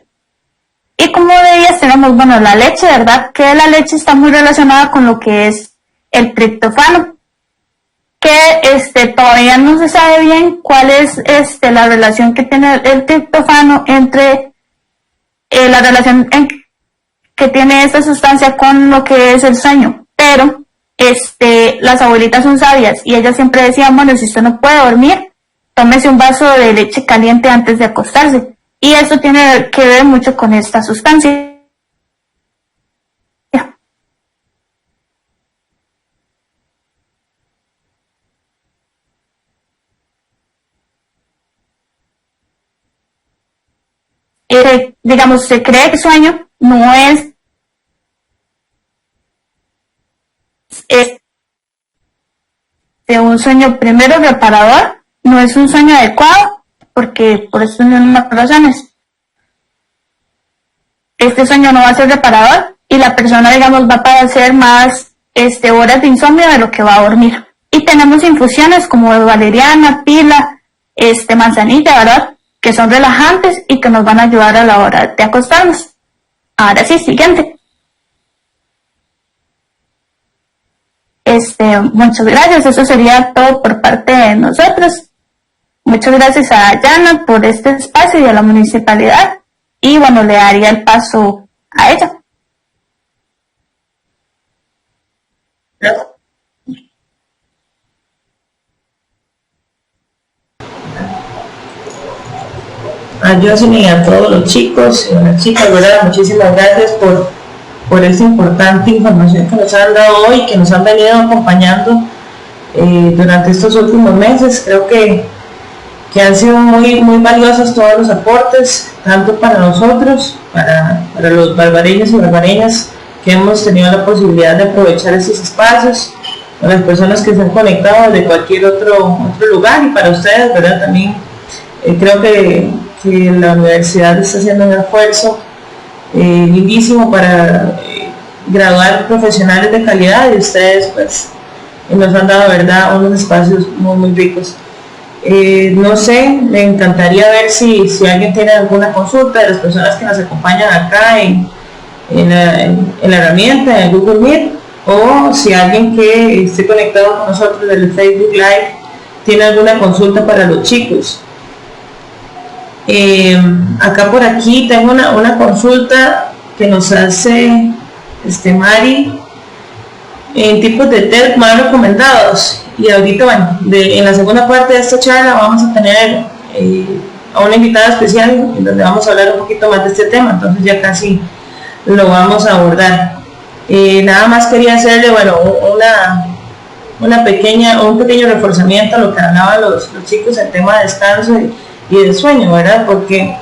Y como de ellas tenemos, bueno, la leche, ¿verdad?, que la leche está muy relacionada con lo que es el triptófano, que todavía no se sabe bien cuál es la relación que tiene el triptófano entre la relación que tiene esta sustancia con lo que es el sueño, pero las abuelitas son sabias y ellas siempre decían, bueno, si usted no puede dormir, tómese un vaso de leche caliente antes de acostarse, y eso tiene que ver mucho con esta sustancia. Digamos, se cree que el sueño no es un sueño primero reparador, no es un sueño adecuado, porque por eso no hay razones. Este sueño no va a ser reparador y la persona, digamos, va a padecer más horas de insomnio de lo que va a dormir. Y tenemos infusiones como de valeriana, pila, manzanilla, ¿verdad? Que son relajantes y que nos van a ayudar a la hora de acostarnos. Ahora sí, siguiente. Muchas gracias, eso sería todo por parte de nosotros. Muchas gracias a Yana por este espacio y a la municipalidad. Y bueno, le daría el paso a ella. A Jocelyn y a todos los chicos y las chicas, ¿verdad? Muchísimas gracias por esta importante información que nos han dado hoy, que nos han venido acompañando durante estos últimos meses. Creo que han sido muy valiosos todos los aportes, tanto para nosotros, para los barbareños y barbareñas que hemos tenido la posibilidad de aprovechar estos espacios, para las personas que se han conectado de cualquier otro lugar, y para ustedes, ¿verdad? También creo que la universidad está haciendo un esfuerzo lindísimo para graduar profesionales de calidad, y ustedes pues nos han dado, ¿verdad?, unos espacios muy ricos. No sé, me encantaría ver si alguien tiene alguna consulta de las personas que nos acompañan acá en la herramienta, en el Google Meet, o si alguien que esté conectado con nosotros del Facebook Live tiene alguna consulta para los chicos. Acá por aquí tengo una consulta que nos hace Mari en tipos de TED más recomendados, y ahorita, bueno, en la segunda parte de esta charla vamos a tener a una invitada especial en donde vamos a hablar un poquito más de este tema, entonces ya casi lo vamos a abordar. Nada más quería hacerle, bueno, un pequeño reforzamiento a lo que hablaban los chicos en tema de descanso y de sueño, ¿verdad? Porque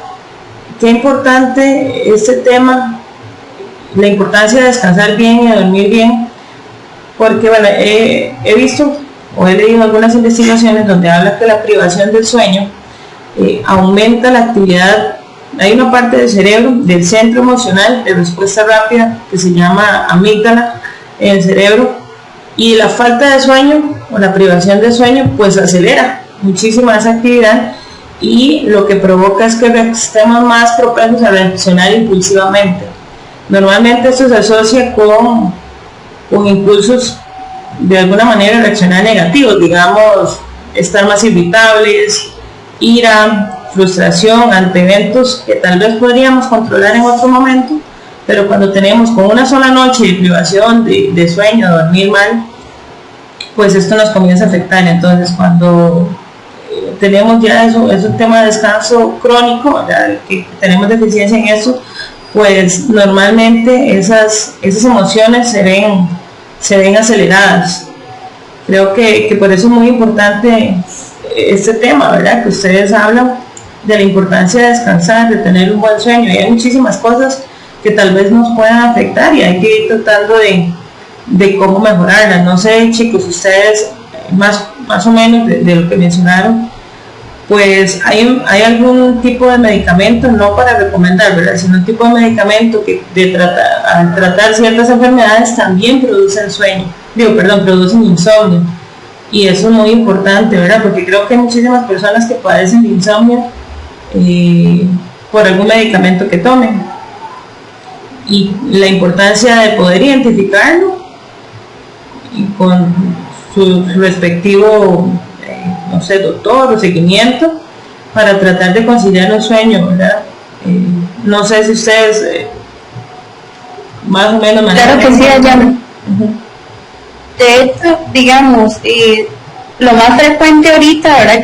qué importante este tema, la importancia de descansar bien y de dormir bien, porque bueno, he visto o he leído algunas investigaciones donde habla que la privación del sueño aumenta la actividad. Hay una parte del cerebro, del centro emocional de respuesta rápida, que se llama amígdala en el cerebro, y la falta de sueño o la privación de sueño pues acelera muchísimo esa actividad, y lo que provoca es que estemos más propensos a reaccionar impulsivamente. Normalmente esto se asocia con impulsos de alguna manera reaccionar negativos, digamos, estar más irritables, ira, frustración ante eventos que tal vez podríamos controlar en otro momento, pero cuando tenemos con una sola noche de privación de sueño, dormir mal, pues esto nos comienza a afectar. Entonces cuando tenemos ya eso, es un tema de descanso crónico, ¿verdad?, que tenemos deficiencia en eso, pues normalmente esas emociones se ven aceleradas. Creo que por eso es muy importante este tema, ¿verdad?, que ustedes hablan de la importancia de descansar, de tener un buen sueño, y hay muchísimas cosas que tal vez nos puedan afectar y hay que ir tratando de cómo mejorarlas. No sé, chicos, ustedes más o menos de lo que mencionaron, pues hay algún tipo de medicamento, no para recomendar, ¿verdad?, sino un tipo de medicamento que al tratar ciertas enfermedades también producen producen insomnio, y eso es muy importante, ¿verdad?, porque creo que hay muchísimas personas que padecen de insomnio por algún medicamento que tomen, y la importancia de poder identificarlo y con su respectivo doctor o seguimiento para tratar de conciliar el sueño, ¿verdad? No sé si ustedes más o menos manejan. Claro que sí, Ayana. De hecho, digamos, lo más frecuente ahorita, ¿verdad?,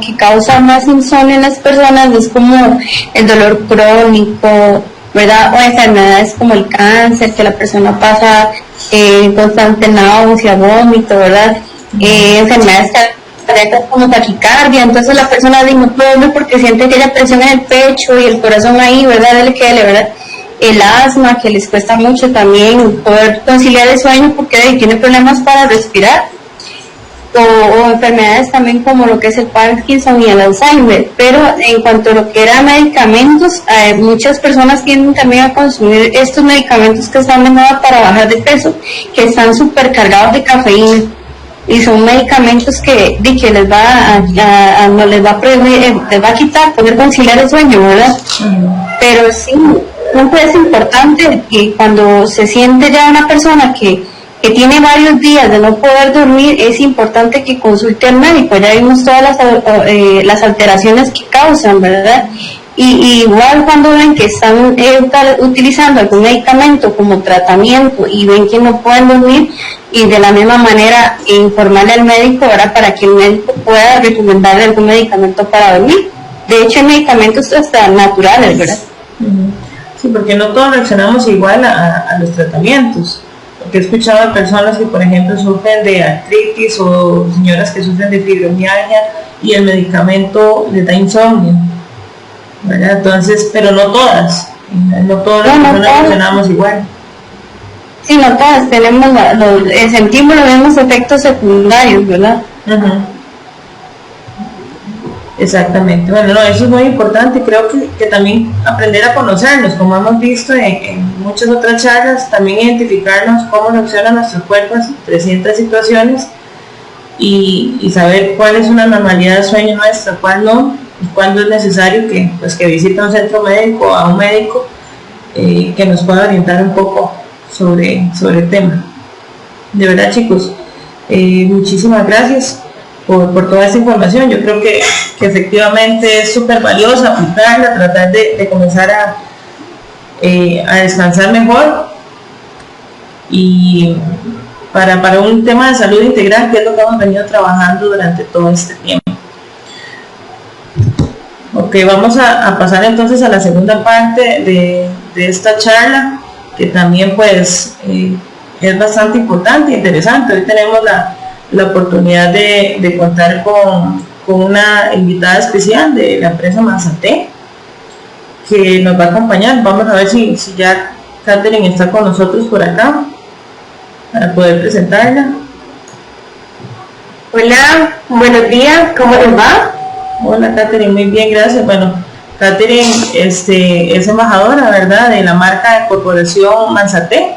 que causa más insomnio en las personas es como el dolor crónico, ¿verdad?, o enfermedades como el cáncer, que la persona pasa constante náusea, vómito, ¿verdad?, enfermedades cardíacas como taquicardia. Entonces la persona no puede dormir porque siente aquella presión en el pecho y el corazón ahí, ¿verdad?, ¿verdad? El asma, que les cuesta mucho también poder conciliar el sueño porque tiene problemas para respirar. o enfermedades también como lo que es el Parkinson y el Alzheimer. Pero en cuanto a lo que era medicamentos, muchas personas tienden también a consumir estos medicamentos que están de moda para bajar de peso, que están súper cargados de cafeína, y son medicamentos que les va no les va a prohibir, les va a quitar, poder conciliar el sueño, ¿verdad? Pero sí, es importante que cuando se siente ya una persona que tiene varios días de no poder dormir, es importante que consulte al médico. Ya vimos todas las alteraciones que causan, ¿verdad? Y igual cuando ven que están utilizando algún medicamento como tratamiento y ven que no pueden dormir, y de la misma manera informarle al médico, ¿verdad?, para que el médico pueda recomendarle algún medicamento para dormir. De hecho, hay medicamentos hasta naturales, ¿verdad? Sí, porque no todos reaccionamos igual a los tratamientos. Porque he escuchado a personas que, por ejemplo, sufren de artritis, o señoras que sufren de fibromialgia y el medicamento les da insomnio, ¿verdad? Entonces, pero no todas las personas reaccionamos igual. Sí, no todas tenemos sentimos los mismos efectos secundarios, ¿verdad? Exactamente. Bueno, no, eso es muy importante. Creo que también aprender a conocernos, como hemos visto en muchas otras charlas, también identificarnos cómo reaccionan nuestros cuerpos en ciertas situaciones, y saber cuál es una normalidad de sueño nuestra, cuál no, y cuándo es necesario que visite a un centro médico, a un médico que nos pueda orientar un poco sobre el tema. De verdad, chicos, muchísimas gracias por toda esta información. Yo creo que efectivamente es súper valiosa aplicarla, tratar de comenzar a descansar mejor, y para un tema de salud integral, que es lo que hemos venido trabajando durante todo este tiempo. Ok, vamos a pasar entonces a la segunda parte de esta charla, que también pues es bastante importante e interesante. Hoy tenemos la oportunidad de contar con una invitada especial de la empresa Manzate, que nos va a acompañar. Vamos a ver si ya Catherine está con nosotros por acá para poder presentarla. Hola, buenos días, ¿cómo les va? Hola Catherine, muy bien, gracias. Bueno, Catherine es embajadora, ¿verdad?, de la marca de corporación Manzate.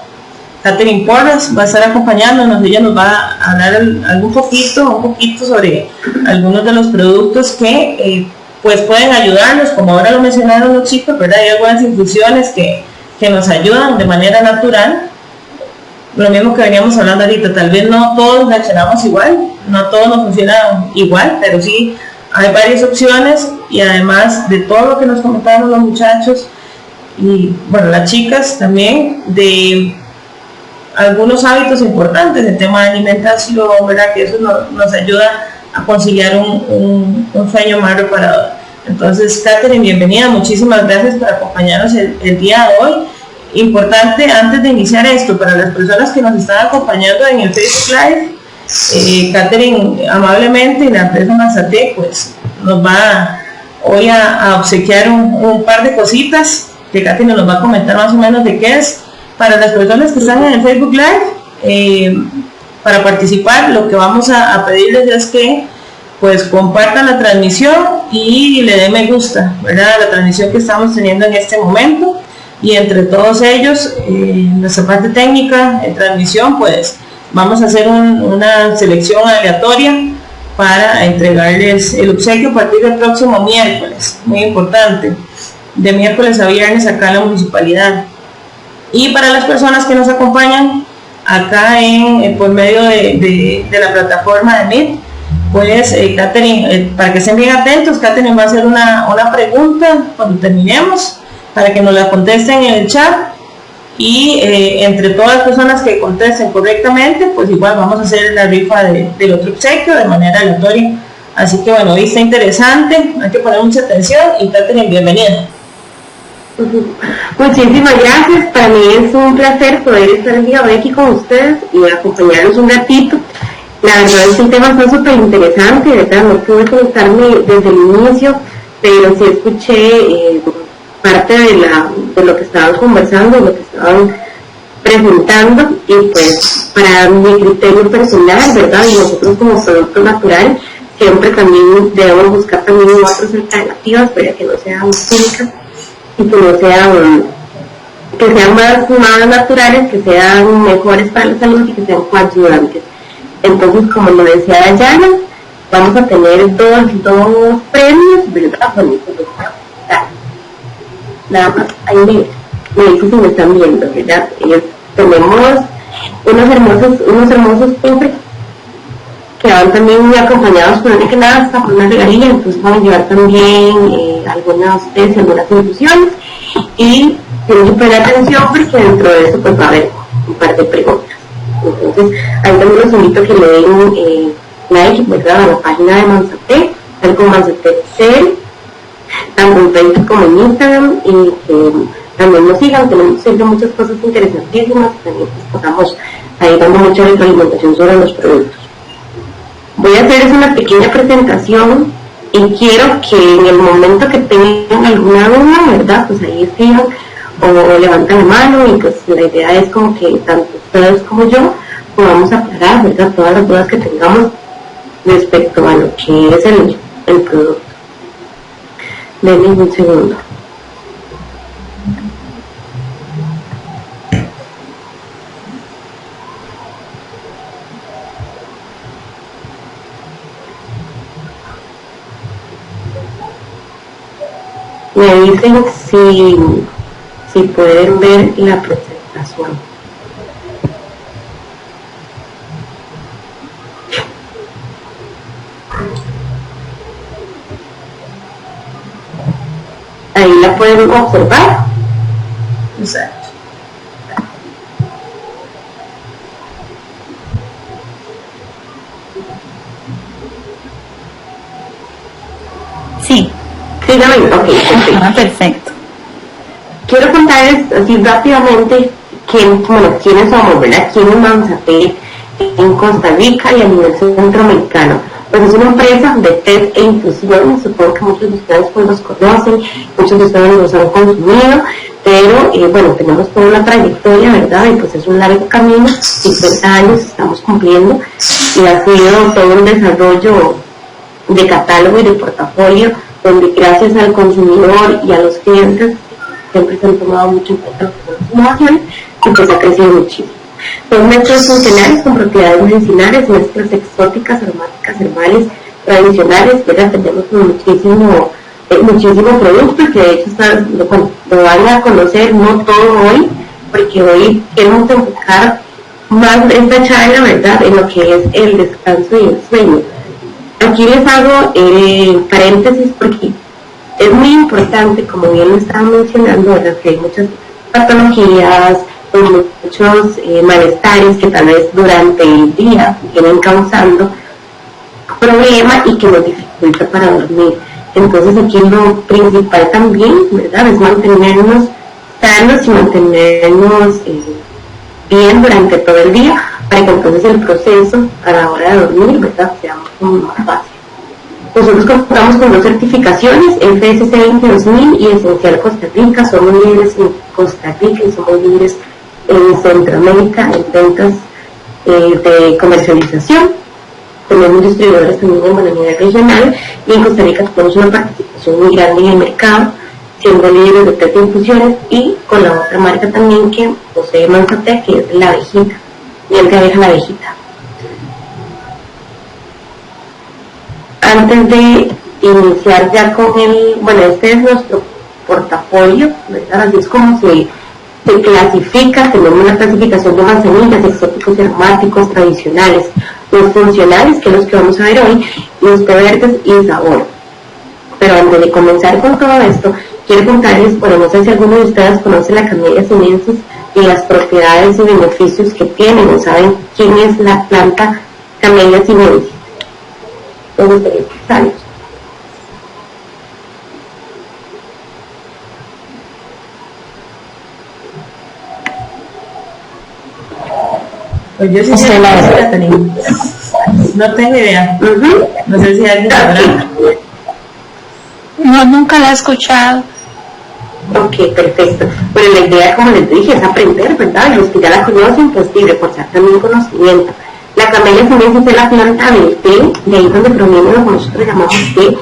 Catherine Porras va a estar acompañándonos. Ella nos va a hablar un poquito sobre algunos de los productos que pues pueden ayudarnos, como ahora lo mencionaron los chicos, ¿verdad? Hay algunas infusiones que nos ayudan de manera natural. Lo mismo que veníamos hablando ahorita, tal vez no todos reaccionamos igual, no todos nos funcionan igual, pero sí hay varias opciones, y además de todo lo que nos comentaron los muchachos y bueno, las chicas también, de algunos hábitos importantes, el tema de alimentación, ¿verdad?, que eso nos ayuda a conciliar un sueño más reparador. Entonces, Catherine, bienvenida, muchísimas gracias por acompañarnos el día de hoy. Importante, antes de iniciar esto, para las personas que nos están acompañando en el Facebook Live, Catherine amablemente, y la empresa Manzate, pues nos va hoy a obsequiar un par de cositas que Catherine nos va a comentar más o menos de qué es. Para las personas que están en el Facebook Live, para participar, lo que vamos a pedirles es que pues compartan la transmisión y le den me gusta, ¿verdad?, la transmisión que estamos teniendo en este momento. Y entre todos ellos, nuestra parte técnica en transmisión, pues vamos a hacer una selección aleatoria para entregarles el obsequio a partir del próximo miércoles, muy importante, de miércoles a viernes acá en la municipalidad. Y para las personas que nos acompañan acá por medio de la plataforma de Meet, pues Catherine, para que estén bien atentos, Catherine va a hacer una pregunta cuando terminemos, para que nos la contesten en el chat, y entre todas las personas que contesten correctamente, pues igual vamos a hacer la rifa del otro obsequio de manera aleatoria. Así que bueno, hoy está interesante, hay que poner mucha atención, y Catherine, bienvenida. Muchísimas gracias, para mí es un placer poder estar el día de hoy aquí con ustedes y acompañarlos un ratito. La verdad es que el tema está súper interesante, ¿verdad? No pude conectarme desde el inicio, pero sí escuché parte de lo que estaban conversando, lo que estaban presentando, y pues para mi criterio personal, ¿verdad? Y nosotros como producto natural siempre también debemos buscar también otras alternativas para que no sean químicas y que no sean, que sean más naturales, que sean mejores para la salud y que sean coadyuvantes. Entonces, como lo decía Dayana, vamos a tener dos premios, ¿verdad? Nada más, ahí me dice si me están viendo, ¿verdad? Tenemos unos hermosos cofres que van también acompañados por una canasta, por una regalía, entonces van a llevar también algunas tesis, algunas infusiones, y tienen que poner atención porque dentro de eso pues va a haber un par de preguntas. Entonces, ahí también los invito a que le den like, ¿verdad?, a la página de Manzate, tal como Manzate CL, tanto en Facebook como en Instagram, y que también nos sigan. Tenemos siempre muchas cosas interesantísimas, también pues, estamos ahí dando mucha retroalimentación sobre los productos. Voy a hacerles una pequeña presentación y quiero que en el momento que tengan alguna duda, ¿verdad?, pues ahí escriban o levantan la mano, y pues la idea es como que tanto ustedes como yo podamos aclarar, ¿verdad?, todas las dudas que tengamos respecto a lo que es el producto. Denme un segundo. Me dicen si pueden ver la presentación. Ahí la pueden observar. Exacto. Sí. Síganme, ok, perfecto. Perfecto. Quiero contarles así rápidamente quiénes somos, ¿verdad? ¿Quién es Manzate en Costa Rica y a nivel centroamericano? Pues es una empresa de té e infusiones, supongo que muchos de ustedes pues los conocen, muchos de ustedes los han consumido, pero bueno, tenemos toda una trayectoria, ¿verdad? Y pues es un largo camino, 50 años estamos cumpliendo, y ha sido todo un desarrollo de catálogo y de portafolio, donde gracias al consumidor y a los clientes siempre se han tomado mucho en cuenta lo que son las innovaciones, y pues ha crecido muchísimo. Son mezclas funcionales con propiedades medicinales, mezclas exóticas, aromáticas, herbales, tradicionales, ¿verdad? Tenemos muchísimo producto, que de hecho lo van a conocer, no todo hoy, porque hoy queremos enfocar más esta charla, ¿verdad?, en lo que es el descanso y el sueño. Aquí les hago paréntesis porque es muy importante, como bien lo estaba mencionando, ¿verdad?, que hay muchas patologías, muchos malestares que tal vez durante el día vienen causando problemas y que nos dificulta para dormir. Entonces aquí lo principal también, ¿verdad?, es mantenernos sanos y mantenernos bien durante todo el día, para que entonces el proceso a la hora de dormir, ¿verdad?, sea más fácil. Nosotros contamos con 2 certificaciones, FSC 22000 y Esencial Costa Rica. Somos líderes en Costa Rica y somos líderes en Centroamérica en ventas de comercialización. Tenemos distribuidores también a nivel regional, y en Costa Rica tenemos una participación muy grande en el mercado, siendo líderes de té de infusiones, y con la otra marca también que posee Manzate, que es la abejita, miel de abeja la abejita. Antes de iniciar ya con este es nuestro portafolio, ¿verdad? Así es como se clasifica. Tenemos una clasificación de manzanillas, exóticos y aromáticos, tradicionales, los funcionales, que son los que vamos a ver hoy, los té verdes y sabor. Pero antes de comenzar con todo esto, quiero contarles, bueno, no sé si alguno de ustedes conoce la Camellia sinensis y las propiedades y beneficios que tienen, o saben quién es la planta Camellia sinensis. Me gustaría escucharlos. Pues yo sí sé la tenía. No tengo idea. No sé si alguien sabrá. No, nunca la he escuchado. Ok, perfecto. Bueno, la idea, como les dije, es aprender, ¿verdad? Los que ya la conocen, pues sí, reforzar también conocimiento. La camelia sinensis es la planta del té, de ahí donde proviene lo que nosotros llamamos té.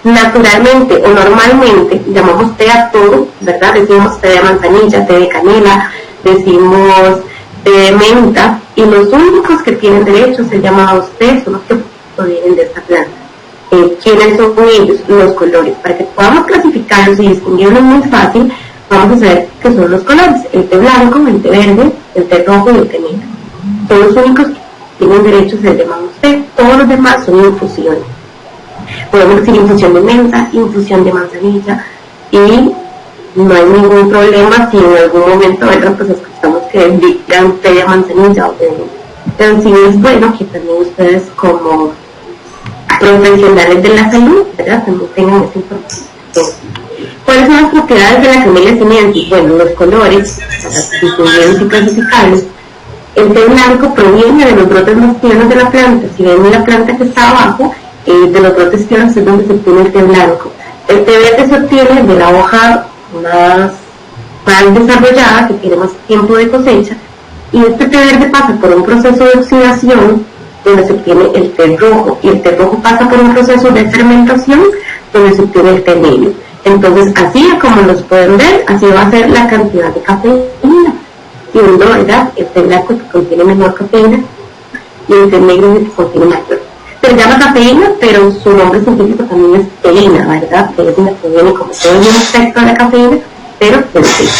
Naturalmente o normalmente llamamos té a todo, ¿verdad? Decimos té de manzanilla, té de canela, decimos té de menta, y los únicos que tienen derecho a ser llamados té son los que provienen de esta planta. ¿Quiénes son ellos? Los colores. Para que podamos clasificarlos y distinguirlos muy fácil, vamos a saber qué son los colores: el té blanco, el té verde, el té rojo y el té negro. Son los únicos que tienen derecho a ser llamados té. Todos los demás son infusiones. Podemos decir infusión de menta, infusión de manzanilla, y no hay ningún problema si en algún momento, ¿verdad?, pues escuchamos que digan té de manzanilla o té de menta. Pero sí es bueno que también ustedes, como profesionales de la salud, ¿verdad?, también tengan esa información. ¿Cuáles son las propiedades de la camelia sinensis? Bueno, los colores, para distinguirlos y clasificarlos. El té blanco proviene de los brotes más tiernos de la planta. Si ven la planta que está abajo, de los brotes tiernos es donde se obtiene el té blanco. El té verde se obtiene de la hoja más desarrollada, que tiene más tiempo de cosecha, y este té verde pasa por un proceso de oxidación donde se obtiene el té rojo, y el té rojo pasa por un proceso de fermentación donde se obtiene el té negro. Entonces, así como los pueden ver, así va a ser la cantidad de cafeína, siendo, ¿verdad?, el té blanco que contiene menor cafeína y el té negro que contiene mayor. Se llama cafeína, pero su nombre científico también es teína, ¿verdad?, que es donde proviene como todo el mismo efecto de la cafeína, pero de teína.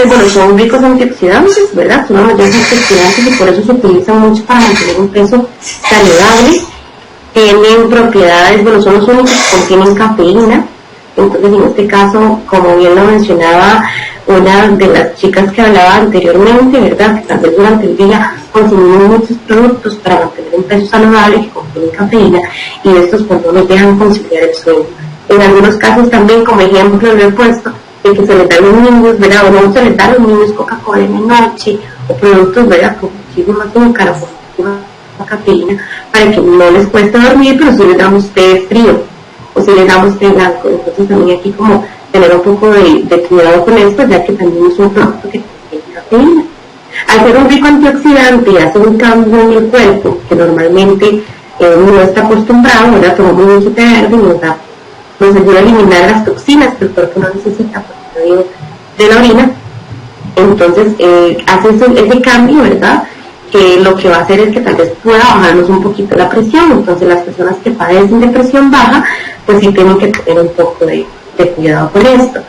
Bueno, son ricos antioxidantes, ¿verdad? Son los mayores antioxidantes y por eso se utilizan mucho para mantener un peso saludable. Tienen propiedades, bueno, son los únicos que contienen cafeína. Entonces, en este caso, como bien lo mencionaba una de las chicas que hablaba anteriormente, ¿verdad?, que tal vez durante el día consumimos muchos productos para mantener un peso saludable que contienen cafeína, y estos pues no nos dejan conciliar el sueño. En algunos casos también, como ejemplo, lo he puesto, de que se les da a los niños, ¿verdad?, o no se les da a los niños Coca-Cola en la noche, o productos, ¿verdad?, con muchísimo azúcar o con muchísima cafeína, para que no les cueste dormir, pero si les damos té frío, o si les damos té blanco. Entonces también aquí como tener un poco de cuidado con esto, ya que también es un producto que tiene cafeína. Al ser un rico antioxidante y hace un cambio en el cuerpo, que normalmente no está acostumbrado, ¿verdad?, tomamos mucho té verde y nos ayuda a eliminar las toxinas que el cuerpo no necesita por medio de la orina. Entonces hace ese cambio, ¿verdad?, que lo que va a hacer es que tal vez pueda bajarnos un poquito la presión. Entonces las personas que padecen de presión baja, pues sí tienen que tener un poco de cuidado con esto.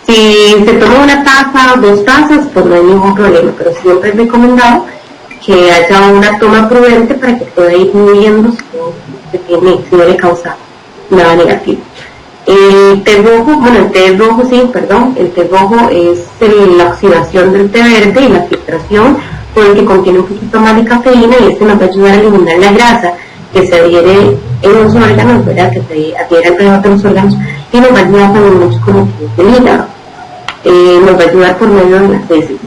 Si se toma una taza o 2 tazas, pues no hay ningún problema, pero siempre es recomendado que haya una toma prudente para que pueda ir midiendo si no le causa nada negativo. El té rojo es la oxidación del té verde y la filtración, por el que contiene un poquito más de cafeína, y este nos va a ayudar a eliminar la grasa que se adhiere en los órganos, ¿verdad?, que se adhiere alrededor de los órganos, y nos va a ayudar también mucho con el hígado. Nos va a ayudar por medio de las heces.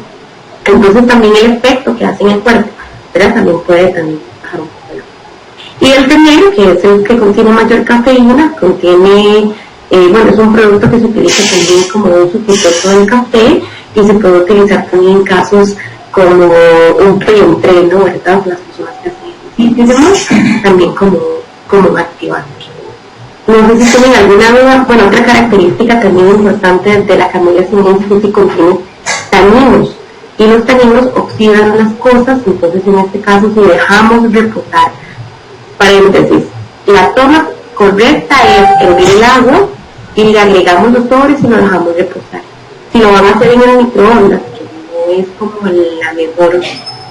Entonces también el efecto que hace en el cuerpo, ¿verdad?, también puede bajar un poco. Y el té negro, que es el que contiene mayor cafeína, contiene, es un producto que se utiliza también como un sustituto del café, y se puede utilizar también en casos como un preentreno, ¿verdad?, las personas que hacen ejercicio y demás, también como un activante. No sé si tienen alguna duda. Bueno, otra característica también importante de la camelia sinensis es que contiene taninos, y los taninos oxidan las cosas. Entonces, en este caso, si dejamos reposar, paréntesis, la toma correcta es hervir el agua y le agregamos los sobres y lo dejamos reposar. Si lo van a hacer en el microondas, que no es como la mejor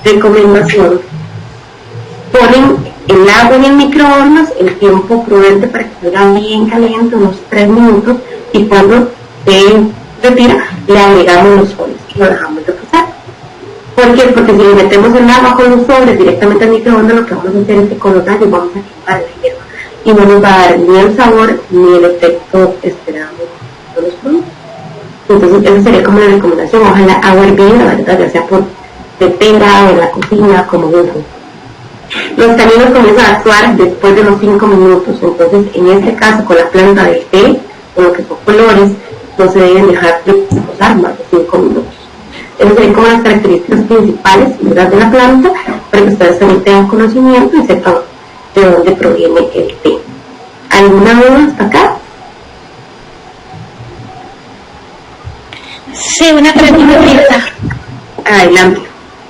recomendación, ponen el agua en el microondas, el tiempo prudente para que salga bien caliente, unos 3 minutos, y cuando se retira, le agregamos los sobres y lo dejamos reposar. ¿Por qué? Porque si le metemos el agua con los sobres directamente al microondas, lo que vamos a hacer es que con los gallos vamos a quemar la hierba, y no nos va a dar ni el sabor ni el efecto esperado de los productos. Entonces, esa sería como la recomendación. Ojalá agua hervida, ¿verdad?, ya sea por tetera o en la cocina, como gusto. Los taninos comienzan a actuar después de los 5 minutos. Entonces, en este caso, con la planta del té, con lo que son colores, no se deben dejar reposar más de 5 minutos. Esas serían como las características principales, ¿verdad?, de la planta, para que ustedes también tengan conocimiento y sepan de dónde proviene el té. ¿Alguna duda hasta acá? Sí, una preguntita. Adelante.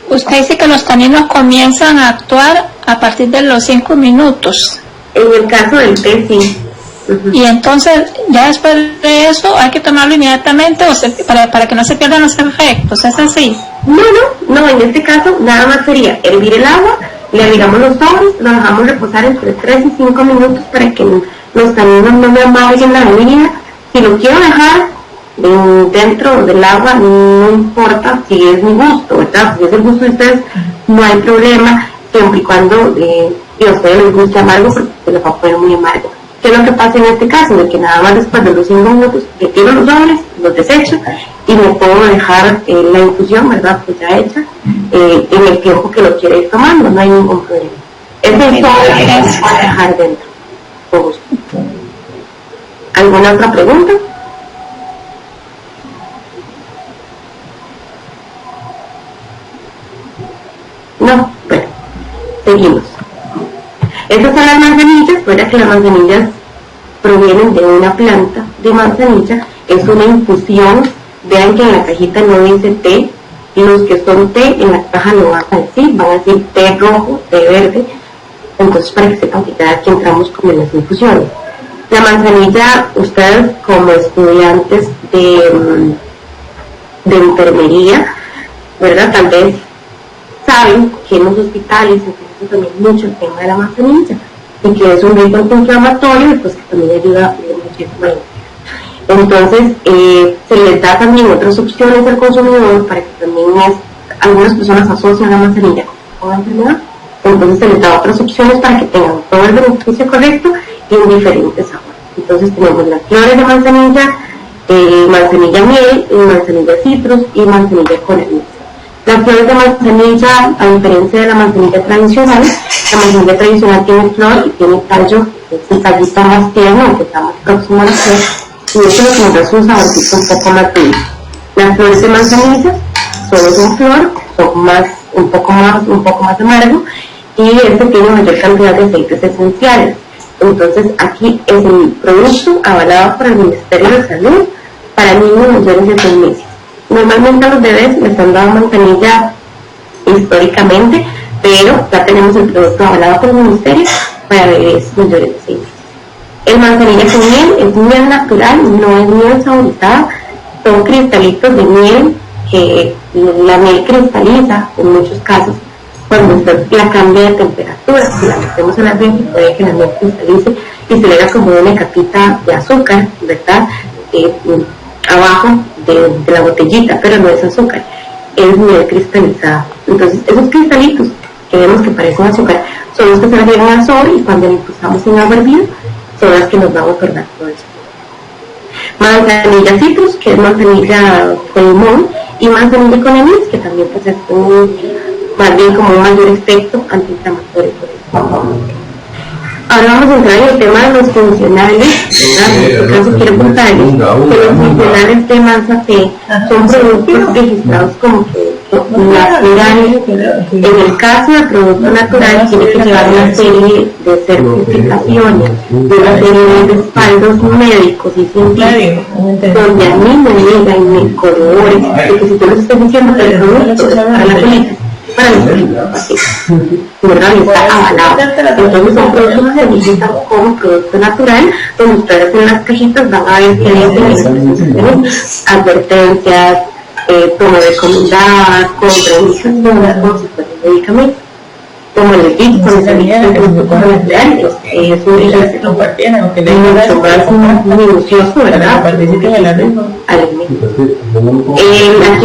Usted dice que los taninos comienzan a actuar a partir de los 5 minutos. En el caso del té, sí. Y entonces, ya después de eso, hay que tomarlo inmediatamente para que no se pierdan los efectos, ¿es así? No, en este caso nada más sería hervir el agua, le agregamos los sobres, lo dejamos reposar entre 3 y 5 minutos para que los taninos no me amarguen la bebida. Si lo quiero dejar dentro del agua, no importa si es mi gusto, ¿verdad? Si es el gusto de ustedes, no hay problema, siempre y cuando a ustedes les guste amargo, porque se les va a poner muy amargo. ¿Qué es lo que pasa en este caso? De que nada más después de los 5 minutos retiro los sobres, los desecho y me puedo dejar la infusión, ¿verdad?, pues ya hecha, en el tiempo que lo quiera ir tomando, no hay ningún problema. Ese es todo lo que se puede dejar dentro. Con gusto. ¿Alguna otra pregunta? No, bueno, seguimos. Estas son las manzanillas, fuera que las manzanillas provienen de una planta de manzanilla, es una infusión. Vean que en la cajita no dice té, y los que son té en la caja no van a decir té rojo, té verde, entonces para que sepan que cada quien entramos con las infusiones. La manzanilla, ustedes como estudiantes de enfermería, ¿verdad?, tal vez saben que en los hospitales se utiliza también mucho el tema de la manzanilla y que es un riesgo antiinflamatorio y pues que también ayuda muchísimo. Entonces se les da también otras opciones al consumidor para que también algunas personas asocian la manzanilla con la enfermedad, entonces se les da otras opciones para que tengan todo el beneficio correcto y en diferentes sabores. Entonces tenemos las flores de manzanilla, manzanilla miel, manzanilla citrus y manzanilla con anís. Las flores de manzanilla, a diferencia de la manzanilla tradicional, la manzanilla tradicional tiene flor y tiene tallo, el tallito más tierno, aunque está más próximo a la flor, y eso es lo que nos da un saborcito un poco más dulce. Las flores de manzanilla solo son flor, son un poco más amargo, y este tiene mayor cantidad de aceites esenciales. Entonces aquí es el producto avalado por el Ministerio de Salud para niños mayores de 6 meses. Normalmente a los bebés les han dado manzanilla históricamente, pero ya tenemos el producto avalado por el Ministerio para bebés mayores de 6 meses. El manzanilla con miel es miel natural, no es miel saborizada, son cristalitos de miel que la miel cristaliza en muchos casos cuando usted la cambia de temperatura. Si la metemos en la refri puede que la miel cristalice y se le haga como una capita de azúcar, ¿verdad?, abajo de la botellita, pero no es azúcar, es miel cristalizada. Entonces esos cristalitos que vemos que parecen azúcar son los que se agregan al sobre y cuando lo impulsamos en agua hervida son las que nos van a otorgar todo eso. Manzanilla citrus, que es manzanilla con limón, y manzanilla con anís, que también pues es más bien como un mayor efecto antiinflamatorio. Ahora vamos a entrar en el tema de los funcionales, ¿verdad? En este caso quiero contarles que los funcionales de Manzapé son productos registrados como naturales. En el caso del producto natural tiene que llevar una serie de certificaciones, una serie de respaldos médicos y científicos, donde a mí me diga y me corrobore que si tú les estás diciendo que el producto es para la película, para los ¿verdad? Está avalado. Entonces son productos que se registran como producto natural, donde ustedes en las cajitas van a ver que hay advertencias, toma recomendada, contraindicaciones, como si fuera un medicamento. Como les digo, con el producto natural es un ejercicio mucho más minucioso, ¿verdad? Aquí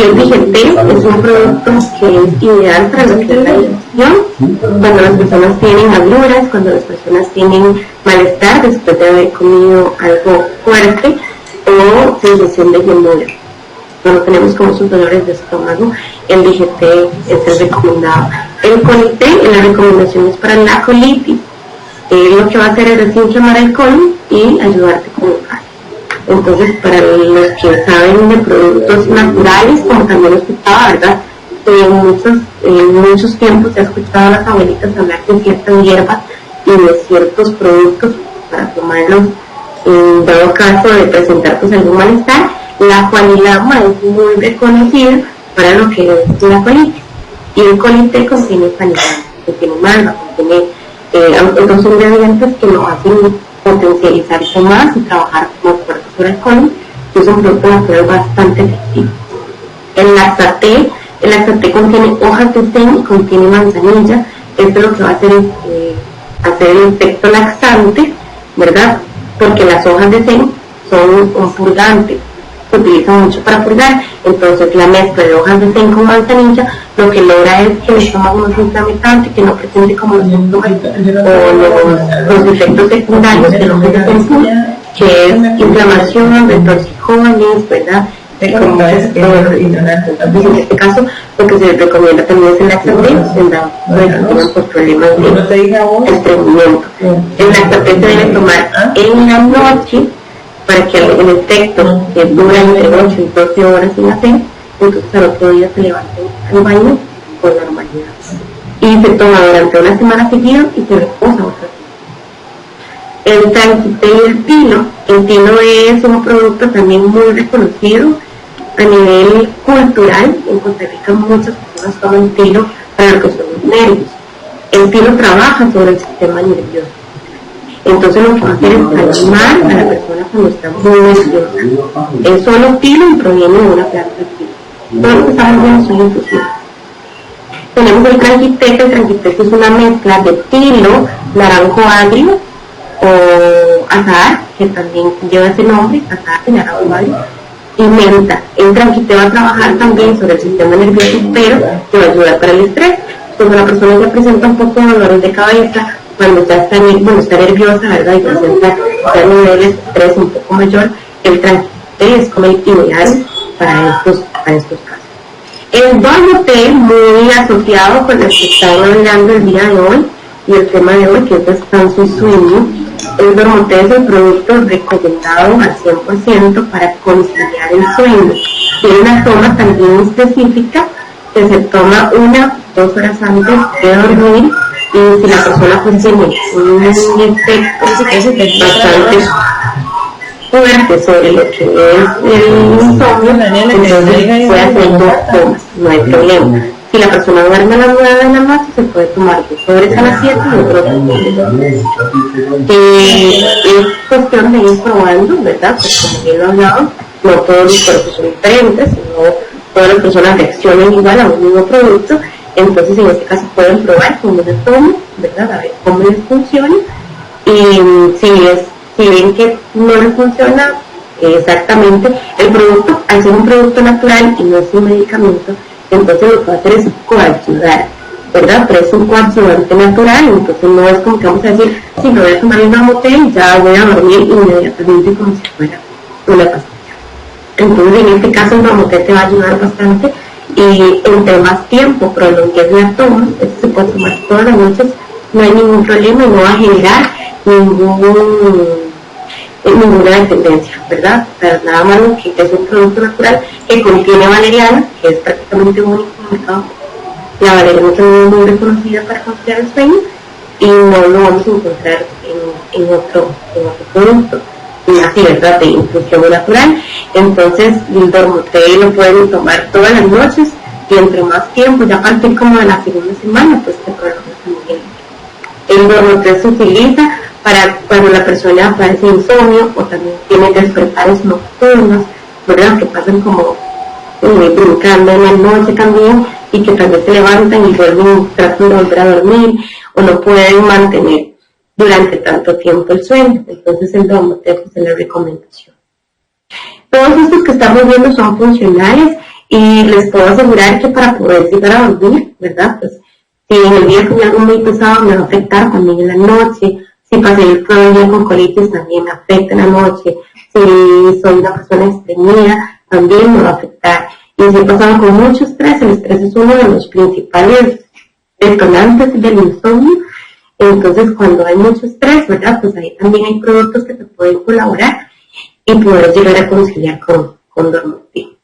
el Digetel es un producto que es ideal para lo que es la digestión, cuando las personas tienen agruras, cuando las personas tienen malestar después de haber comido algo fuerte o sensación de llenura. Cuando tenemos como sus dolores de estómago, el Digetel es el recomendado. El Colitel, la recomendación es para la colitis. Lo que va a hacer es desinflamar el colon y ayudarte con el calcio. Entonces, para los que saben de productos naturales, como también lo escuchaba, ¿verdad? En muchos tiempos se ha escuchado a las abuelitas hablar de ciertas hierbas y de ciertos productos para tomarlos en dado caso de presentar pues algún malestar. La juanilama es muy reconocida para lo que es la colitis, y el colite contiene juanilama, contiene malva, contiene otros ingredientes que lo hacen potencializarse más y trabajar más fuerte sobre el colon, que es un producto natural bastante efectivo. El laxaté contiene hojas de zen y contiene manzanilla. Esto lo que va a hacer es hacer el efecto laxante, ¿verdad? Porque las hojas de zen son un purgante, se utilizan mucho para purgar. Entonces la mezcla de hojas de zen con manzanilla lo que logra es que el estómago no se inflame tanto y que no presente como los síntomas o los efectos secundarios de los hojas de zen, que es inflamación, retorcijones, ¿verdad? Entonces, en este caso, lo que se recomienda también es el laxaté, por problemas de estreñimiento. El laxaté se debe tomar en la noche para que el efecto que dura entre 8 y 12 horas sin hacer, entonces al otro día se levante al baño con normalidad. Y se toma durante una semana seguida y se reposa otra vez. El tranquité y el tilo es un producto también muy reconocido a nivel cultural. En Costa Rica muchas personas toman tilo para lo que son los nervios. El tilo trabaja sobre el sistema nervioso. Entonces lo que va a hacer es calmar a la persona cuando está muy nerviosa. Es solo tilo y proviene de una planta de tilo. Todo lo que estamos viendo son infusiones. Tenemos el tranquité es una mezcla de tilo, naranjo agrio o azahar, que también lleva ese nombre, azahar y naranjo agrio, y menta. El tranquité va a trabajar también sobre el sistema nervioso, pero que va a ayudar para el estrés. Cuando la persona ya presenta un poco de dolores de cabeza, cuando ya está nerviosa, ¿verdad? Y presenta niveles de estrés un poco mayor, el tranquité es como el ideal para estos casos. El dormoté, muy asociado con el que estamos hablando el día de hoy y el tema de hoy, que es descanso y sueño. El dormoté es el producto recomendado al 100% para conciliar el sueño. Tiene una toma también específica que se toma 1-2 horas antes de dormir, y si la persona pues tiene un efecto bastante fuerte sobre lo que es el insomnio, entonces puede hacer 2 tomas, no hay problema. Si la persona duerme a las 9 de la noche, se puede tomar 2 sobres a las 7 y otro es cuestión de ir probando, ¿verdad? Pues como bien lo hablado, no todos los cuerpos son diferentes, sino todas las personas reaccionan igual a un mismo producto. Entonces en este caso pueden probar cómo les toma, ¿verdad? A ver cómo les funciona, y si ven que no les funciona exactamente el producto, al ser un producto natural y no es un medicamento, entonces lo que va a hacer es coadyuvar, ¿verdad? Pero es un coadyuvante natural, entonces no es como que vamos a decir, si me voy a tomar un dormoté y ya voy a dormir inmediatamente como si fuera una pastilla. Entonces en este caso el dormoté te va a ayudar bastante, y entre más tiempo prolongues la toma, esto se puede tomar todas las noches, no hay ningún problema y no va a generar ninguna dependencia, ¿verdad? Pero nada más que es un producto natural que contiene valeriana, que es prácticamente único en el mercado. La valeriana es muy reconocida para conciliar el sueño y no lo vamos a encontrar en otro producto. Y así, ¿verdad? De infusión natural. Entonces el dormoté lo pueden tomar todas las noches, y entre más tiempo, ya a partir como de la segunda semana, pues te prolongas también. El dormoté se utiliza para cuando la persona padece insomnio o también tiene despertares nocturnos, ¿verdad? Que pasan como brincando en la noche también, y que tal vez se levantan y tratan de volver a dormir o no pueden mantener durante tanto tiempo el sueño. Entonces el dormoté pues, es la recomendación. Todos estos que estamos viendo son funcionales, y les puedo asegurar que para poder llegar a dormir, ¿verdad? Pues si en el día comí algo muy pesado me va a afectar también en la noche. Si pasé todo el día con colitis también me afecta en la noche. Si soy una persona estreñida también me va a afectar. Y si he pasado con mucho estrés, el estrés es uno de los principales detonantes del insomnio. Entonces cuando hay mucho estrés, ¿verdad? Pues ahí también hay productos que te pueden colaborar. y poder llegar a conciliar con Dormotil.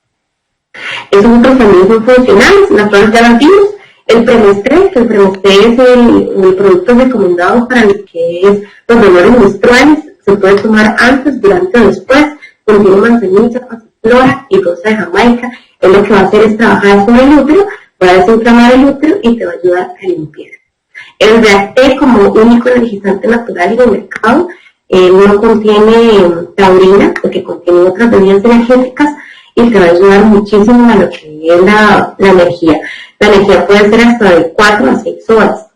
Esos otros también son funcionales, las flores ya las vimos. El Premestre, que el Premestre es el producto recomendado para lo que es los dolores menstruales, se puede tomar antes, durante o después, contiene manzanilla, pasiflora y rosa de Jamaica. Es lo que va a hacer es trabajar sobre el útero, va a desinflamar el útero y te va a ayudar a limpiar. El Reacté, como único energizante natural en el mercado, no contiene taurina, porque contiene otras bebidas energéticas y te va a ayudar muchísimo a lo que es la energía. La energía puede ser hasta de 4 a 6 horas,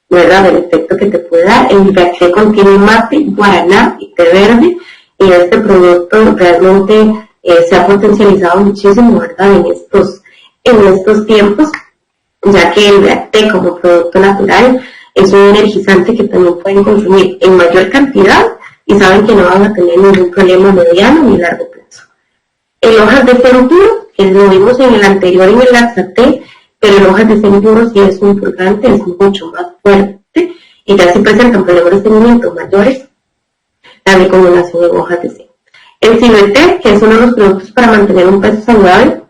¿verdad? El efecto que te puede dar. El Reacté contiene mate, guaraná y té verde, y este producto realmente se ha potencializado muchísimo, ¿verdad? En estos tiempos, ya que el Reacté como producto natural es un energizante que también pueden consumir en mayor cantidad y saben que no van a tener ningún problema mediano ni largo plazo. El hojas de cero puro, que lo vimos en el anterior en el Laxaté, pero el hojas de cero puro sí es un purgante, es mucho más fuerte y ya se presentan problemas de estreñimiento mayores, la recomendación de hojas de cero. El Siluete, que es uno de los productos para mantener un peso saludable,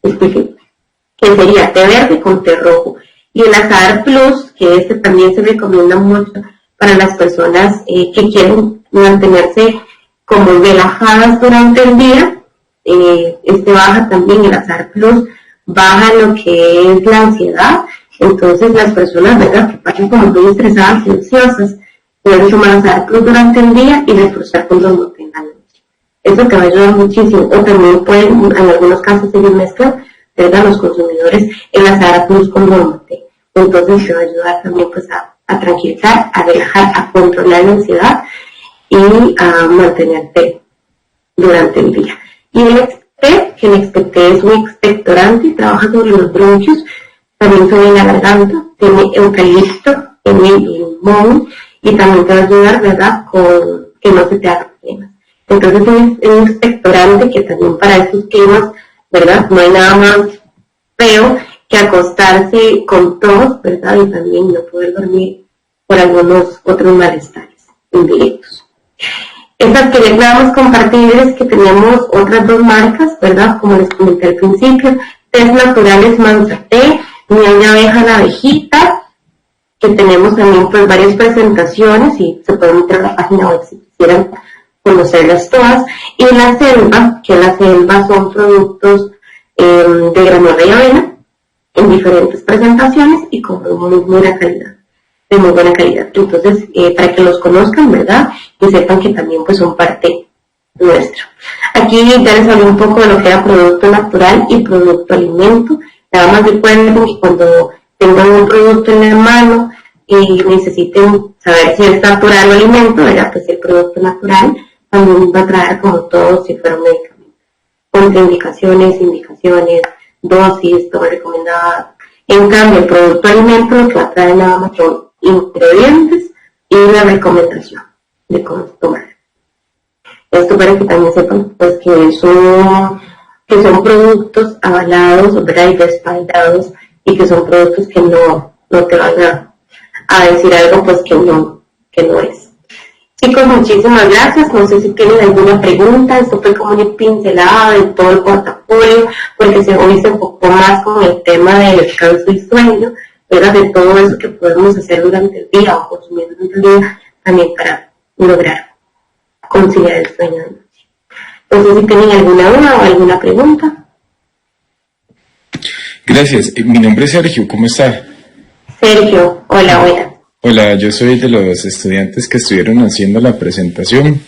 que sería té verde con té rojo. Y el Azahar Plus, que este también se recomienda mucho para las personas que quieren mantenerse como relajadas durante el día. Baja también el Azahar Plus, baja lo que es la ansiedad. Entonces las personas, ¿verdad?, que pasan como muy estresadas y ansiosas, pueden tomar Azahar Plus durante el día y reforzar con Dormotil en la noche. Eso te va a ayudar muchísimo. O también pueden, en algunos casos, seguir mezclando, ¿verdad?, los consumidores el Azahar Plus con Dormotil. Entonces te va a ayudar también pues a tranquilizar, a relajar, a controlar la ansiedad y a mantenerte durante el día. Y el Expecté, que el Expecté es un expectorante, trabaja sobre los bronquios, también sobre la garganta, tiene eucalipto, tiene limón y también te va a ayudar, ¿verdad?, con que no se te hagan problemas. Entonces es un expectorante que también para estos climas, ¿verdad?, no hay nada más feo que acostarse con tos, ¿verdad?, y también no poder dormir por algunos otros malestares indirectos. Estas que les vamos a compartir es que tenemos otras dos marcas, ¿verdad?, como les comenté al principio, Tés Naturales Manzaté, Miel de Abeja la Abejita, que tenemos también pues varias presentaciones y se pueden meter a la página web si quisieran conocerlas todas, y la Selva, que la Selva son productos de granola y avena, en diferentes presentaciones y con muy buena calidad, de muy buena calidad. Entonces, para que los conozcan, ¿verdad?, y sepan que también pues son parte nuestra. Aquí ya les hablé un poco de lo que era producto natural y producto alimento. Nada más recuerden que cuando tengan un producto en la mano y necesiten saber si es natural o alimento, ¿verdad?, pues el producto natural también va a traer como todo si fuera un medicamento. Contraindicaciones, indicaciones, dosis, todo recomendada. En cambio, el producto alimento lo que va a traer nada más son ingredientes y una recomendación de cómo tomar. Esto para que también sepan pues que son productos avalados, ¿verdad?, y respaldados, y que son productos que no te van a decir algo pues que no es. Chicos, muchísimas gracias. No sé si tienen alguna pregunta. Esto fue como una pincelada de todo el portafolio, porque hoy se enfocó más con el tema del descanso y sueño, ¿verdad?, de todo eso que podemos hacer durante el día o consumir durante el día, también para lograr conciliar el sueño de noche. No sé si tienen alguna duda o alguna pregunta. Gracias. Mi nombre es Sergio. ¿Cómo está? Sergio, hola. Hola, yo soy de los estudiantes que estuvieron haciendo la presentación.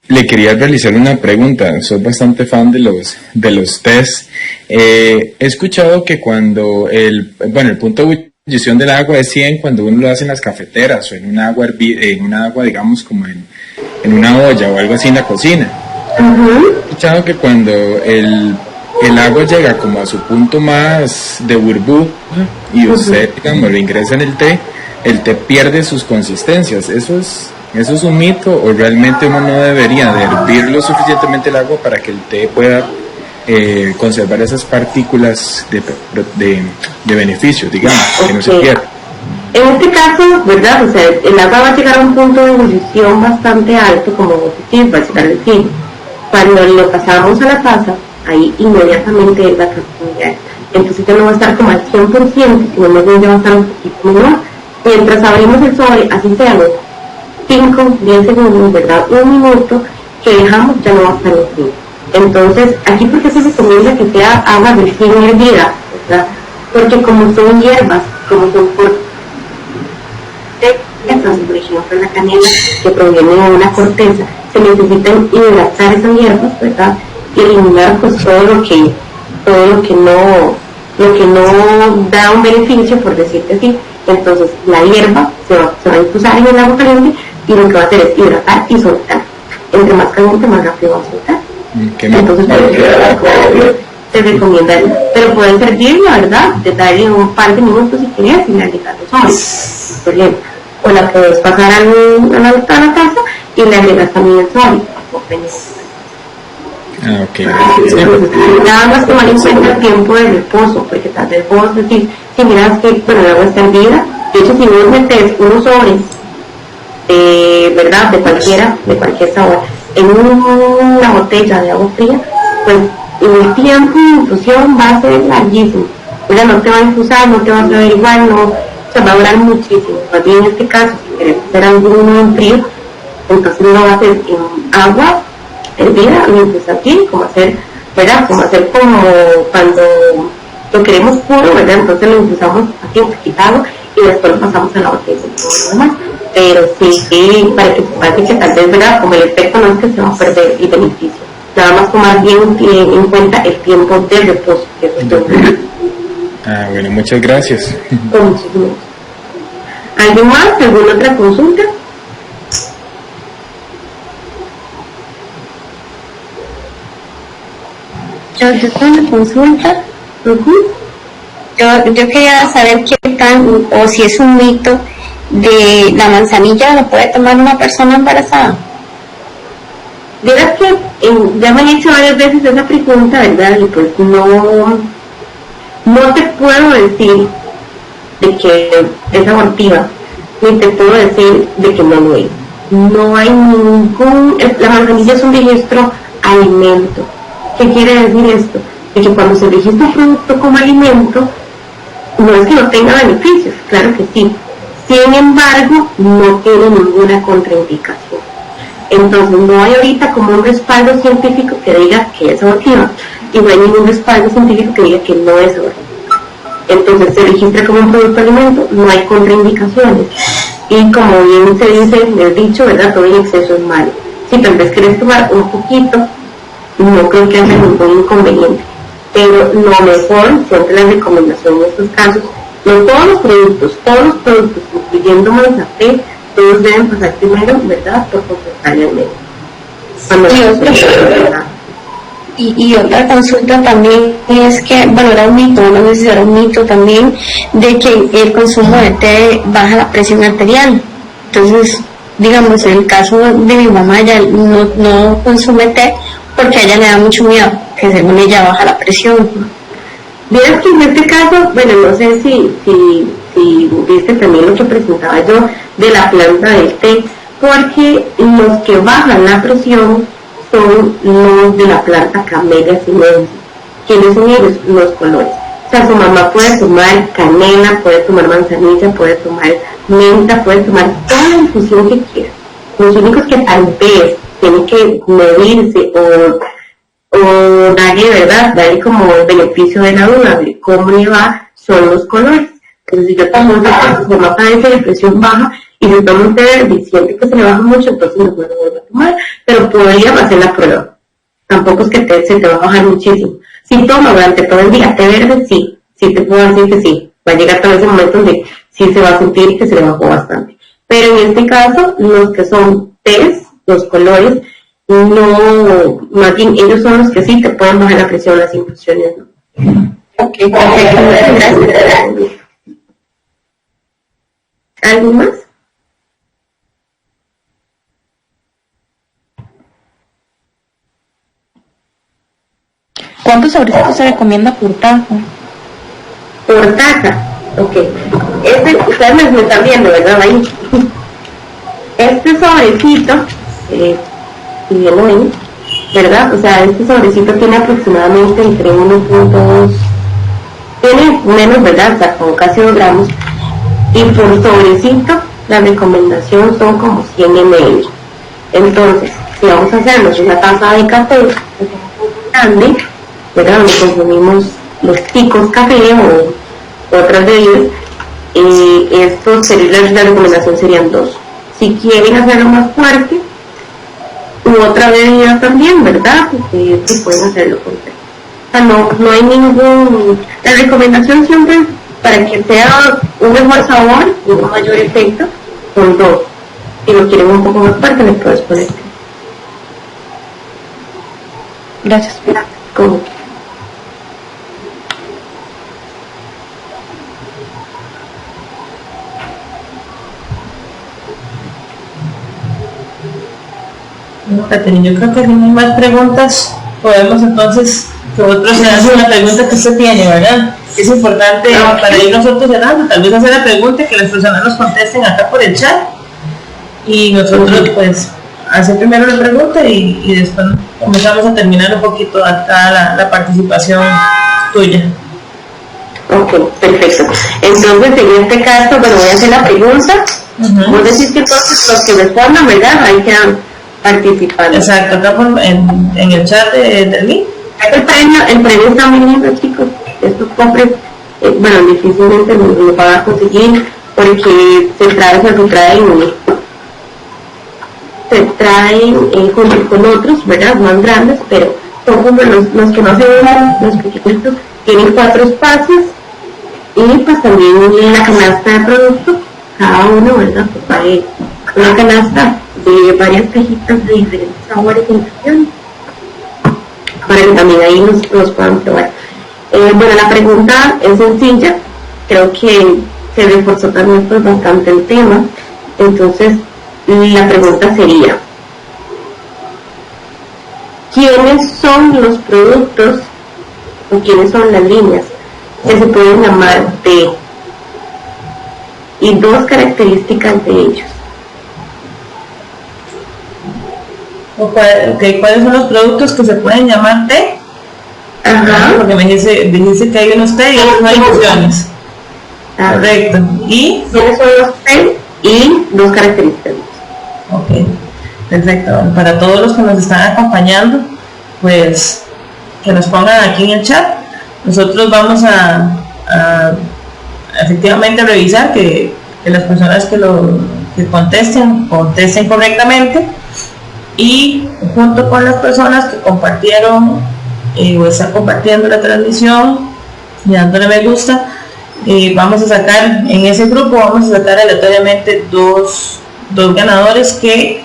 Le quería realizar una pregunta. Soy bastante fan de los test. He escuchado que cuando el punto de ebullición del agua es 100 cuando uno lo hace en las cafeteras o en un agua digamos como en una olla o algo así en la cocina. He escuchado que cuando el agua llega como a su punto más de burbuja y usted, digamos, lo ingresa en el té pierde sus consistencias. ¿Eso es un mito o realmente uno no debería de hervir lo suficientemente el agua para que el té pueda conservar esas partículas de beneficio, digamos, que no se pierdan? En este caso, ¿verdad? O sea, el agua va a llegar a un punto de ebullición bastante alto, como decir, va a llegar al fin. Cuando lo pasamos a la taza, ahí inmediatamente él va a cambiar. Entonces ya no va a estar como al 100%, sino más bien ya va a estar un poquito menor. Mientras abrimos el sobre, así sea los 5, 10 segundos, ¿verdad? Un minuto que dejamos, ya no va a estar en fin. Entonces, aquí porque se recomienda que sea agua recién hervida, ¿verdad? Porque como son hierbas, como son por ejemplo la canela que proviene de una corteza, se necesitan hidratar esas hierbas, ¿verdad? Y eliminar pues todo lo que no da un beneficio, por decirte así. Entonces la hierba se va a infusar en el agua caliente y lo que va a hacer es hidratar y soltar. Entre más caliente, más rápido va a soltar. Entonces se recomienda, pero pueden servir, la verdad, de darle un par de minutos si quieres y le agregas los hombres, por ejemplo. O la puedes pasar a la taza y le agregas también el sólido. Nada más tomar en cuenta el tiempo de reposo, porque tal vez vos decís, si miras que el agua está hervida, de hecho si vos metes unos sobres, ¿verdad? De cualquier sabor, en una botella de agua fría, pues el tiempo de infusión va a ser larguísimo. ¿Verdad? No te va a infusar, no te va a saber igual, no, se va a durar muchísimo. Más bien en este caso, si querés hacer alguno en frío, entonces lo vas a hacer en agua hervida, mientras aquí, como hacer, ¿verdad? Como hacer como cuando lo queremos puro, ¿verdad? Entonces lo infusamos así un poquitado y después lo pasamos a la botella y todo lo demás. Pero sí, para que se pase que tal vez, ¿verdad? Como el efecto no es que se va a perder el beneficio. Nada más tomar bien en cuenta el tiempo de reposo, que es todo. Bueno, muchas gracias. Con muchísimo. ¿Alguien más? ¿Alguna otra consulta? Yo tengo una consulta. Yo quería saber qué tan, o si es un mito, de la manzanilla lo puede tomar una persona embarazada. Verás que ya me han hecho varias veces esa pregunta, ¿verdad? Y pues no te puedo decir de que es abortiva, ni te puedo decir de que no lo es. No hay la manzanilla es un registro alimento. ¿Qué quiere decir esto? De que cuando se registra un producto como alimento, no es que no tenga beneficios, claro que sí. Sin embargo, no tiene ninguna contraindicación. Entonces, no hay ahorita como un respaldo científico que diga que es abortiva, y no hay ningún respaldo científico que diga que no es abortiva. Entonces, se registra como un producto alimento, no hay contraindicaciones. Y como bien se dice en el dicho, ¿verdad? Todo en exceso es malo. Si tal vez querés tomar un poquito, no creo que haya ningún inconveniente. Pero lo mejor, siempre la recomendación en estos casos, no todos los productos, incluyendo manzapé, todos deben pasar primero, ¿verdad?, por consultarle al médico. Y otra consulta también es que, bueno, era un mito, no sé si era un mito también, de que el consumo de té baja la presión arterial. Entonces, digamos, en el caso de mi mamá, ella no consume té porque a ella le da mucho miedo, que según ella baja la presión. Vieras que en este caso, bueno, no sé si viste también lo que presentaba yo de la planta del té, porque los que bajan la presión son los de la planta Camellia sinensis. ¿Quiénes son ellos? Los colores. O sea, su mamá puede tomar canela, puede tomar manzanilla, puede tomar menta, puede tomar toda la infusión que quiera. Los únicos que tal vez tienen que medirse o darle como el beneficio de la duda de cómo le va, son los colores. Entonces, si yo tomo su mamá padece de presión baja y si toma un té verde y siente que se le baja mucho, entonces no puedo volver a tomar, pero podría hacer la prueba. Tampoco es que se te va a bajar muchísimo. Si toma durante todo el día té verde, sí te puedo decir que sí. Va a llegar tal vez el momento donde sí se va a sentir que se le bajó bastante. Pero en este caso, los que son tés, los colores, no, más bien ellos son los que sí te pueden bajar la presión, las infusiones no. Ok, perfecto, gracias. ¿Algo más? ¿Cuántos sobrecitos se recomienda por taza? Por taza, ok. Ustedes me están viendo, ¿verdad? Ahí. Este sobrecito, si bien lo ven, ¿verdad? O sea, este sobrecito tiene aproximadamente entre 1.2, tiene menos, ¿verdad? O sea, con casi 2 gramos. Y por sobrecito, la recomendación son como 100 ml. Entonces, si vamos a hacernos una taza de café grande, ¿verdad? Donde consumimos los picos café o otras bebidas, la recomendación serían 2. Si quieren hacerlo más fuerte, u otra bebida también, ¿verdad? Sí pueden hacerlo con 3. O sea, no hay la recomendación siempre para que sea un mejor sabor y un mayor efecto, son 2. Si lo quieren un poco más fuerte, les puedes poner 3. Gracias. ¿Cómo? Catherine, yo creo que si no hay más preguntas, podemos entonces que otros se hacen la pregunta que usted tiene, ¿verdad? Es importante para ir nosotros cerrando, tal vez hacer la pregunta y que las personas nos contesten acá por el chat y nosotros pues hacer primero la pregunta y después comenzamos a terminar un poquito acá la participación tuya. Ok, perfecto. Entonces, en este caso, bueno, voy a hacer la pregunta. Vos decís que entonces los que respondan, ¿verdad? Ahí quedan participando. Exacto, acá en el chat del link. El premio está muy lindo, chicos. Estos cofres, bueno, difícilmente lo van a conseguir porque se traen junto con otros, ¿verdad? Más grandes, pero son como los que no se ven, los pequeñitos, tienen 4 espacios y pues también la canasta de productos, cada uno, ¿verdad? Pues hay una canasta de varias cajitas de diferentes sabores y sensaciones para que también ahí los puedan probar. Bueno, la pregunta es sencilla, creo que se reforzó también pues bastante el tema. Entonces la pregunta sería, ¿quiénes son los productos o quiénes son las líneas que se pueden llamar té? Y 2 características de ellos. ¿Cuáles son los productos que se pueden llamar té? Ajá. Porque me dice que hay unos té y otros no hay opciones. Correcto. ¿Y? ¿Quiénes son los té y 2 características? Ok, perfecto. Bueno, para todos los que nos están acompañando, pues que nos pongan aquí en el chat. Nosotros vamos a efectivamente revisar que las personas que contesten correctamente, y junto con las personas que compartieron o están compartiendo la transmisión y dándole me gusta, vamos a sacar en ese grupo, vamos a sacar aleatoriamente dos ganadores que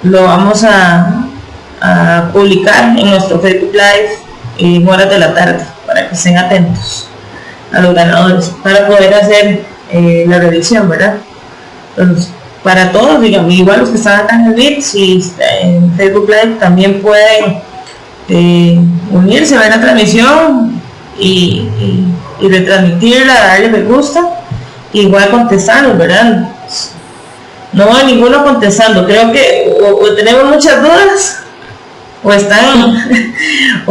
lo vamos a publicar en nuestro Facebook Live en horas de la tarde, para que estén atentos a los ganadores, para poder hacer la revisión, ¿verdad? Entonces, para todos, digamos, igual los que están acá en el Meet, si en Facebook Live también pueden unirse a ver la transmisión y retransmitirla, darle me gusta, igual contestarlos, ¿verdad? No hay ninguno contestando, creo que o tenemos muchas dudas o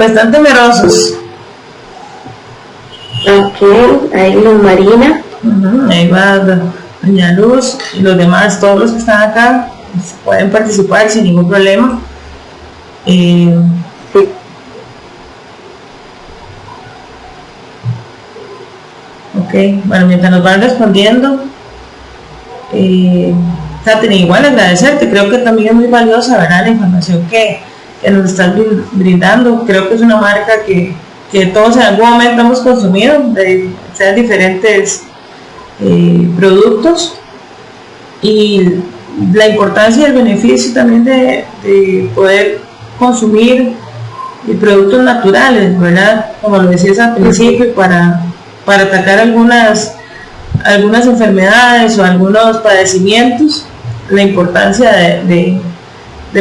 están temerosos. Ok, ahí Luz Marina. Ahí va Doña Luz y los demás, todos los que están acá pueden participar sin ningún problema. Sí. Ok, bueno, mientras nos van respondiendo, Catherine, igual agradecerte, creo que también es muy valiosa, ¿verdad? La información que nos están brindando. Creo que es una marca que todos en algún momento hemos consumido, de diferentes productos, y la importancia y el beneficio también de poder consumir productos naturales, ¿verdad? Como lo decías al principio, para atacar algunas enfermedades o algunos padecimientos, la importancia de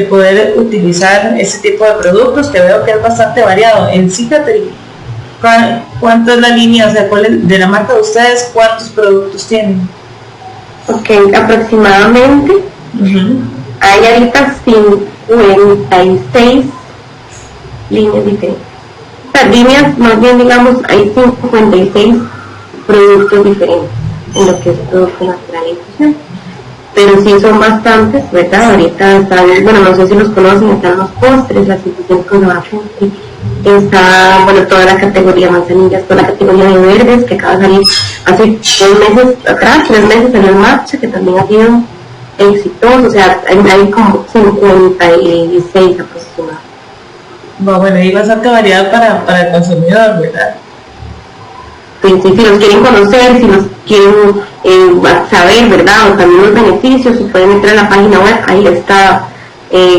poder utilizar ese tipo de productos, que veo que es bastante variado. En sí, ¿Cuánto es la línea? O sea, ¿cuál es, de la marca de ustedes, cuántos productos tienen? Ok, aproximadamente hay ahorita 56 líneas diferentes. O sea, líneas, más bien digamos, hay 56 productos diferentes en lo que es producto natural e infusión. Pero sí son bastantes, ¿verdad? Ahorita están, bueno, no sé si los conocen, están los postres, las infusiones con postre, está, bueno, toda la categoría manzanillas, toda la categoría de verdes, que acaba de salir hace 2 meses atrás, 3 meses salió en marcha, que también ha sido exitoso, o sea, hay como 56 aproximadamente. Bueno, hay bastante variedad para el consumidor, ¿verdad? Si los quieren conocer, si los quieren saber, ¿verdad? O también los beneficios, se pueden meter en la página web, ahí está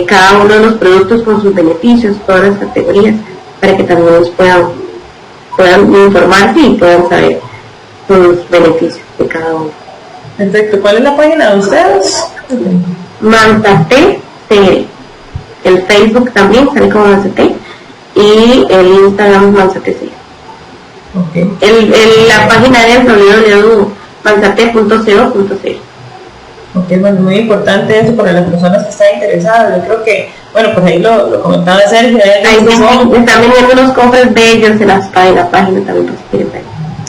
cada uno de los productos con sus beneficios, todas las categorías, para que también los puedan informarse y puedan saber los beneficios de cada uno. Perfecto. ¿Cuál es la página de ustedes? Manzate CL. El Facebook también sale como Manzate y el Instagram Manzate CL. Okay. La página es www.manzate.co.cl. Ok, bueno, muy importante eso para las personas que están interesadas. Yo creo que, bueno, pues ahí lo comentaba Sergio. Ahí están vendiendo unos cofres bellos en la página también, por si quieren ver.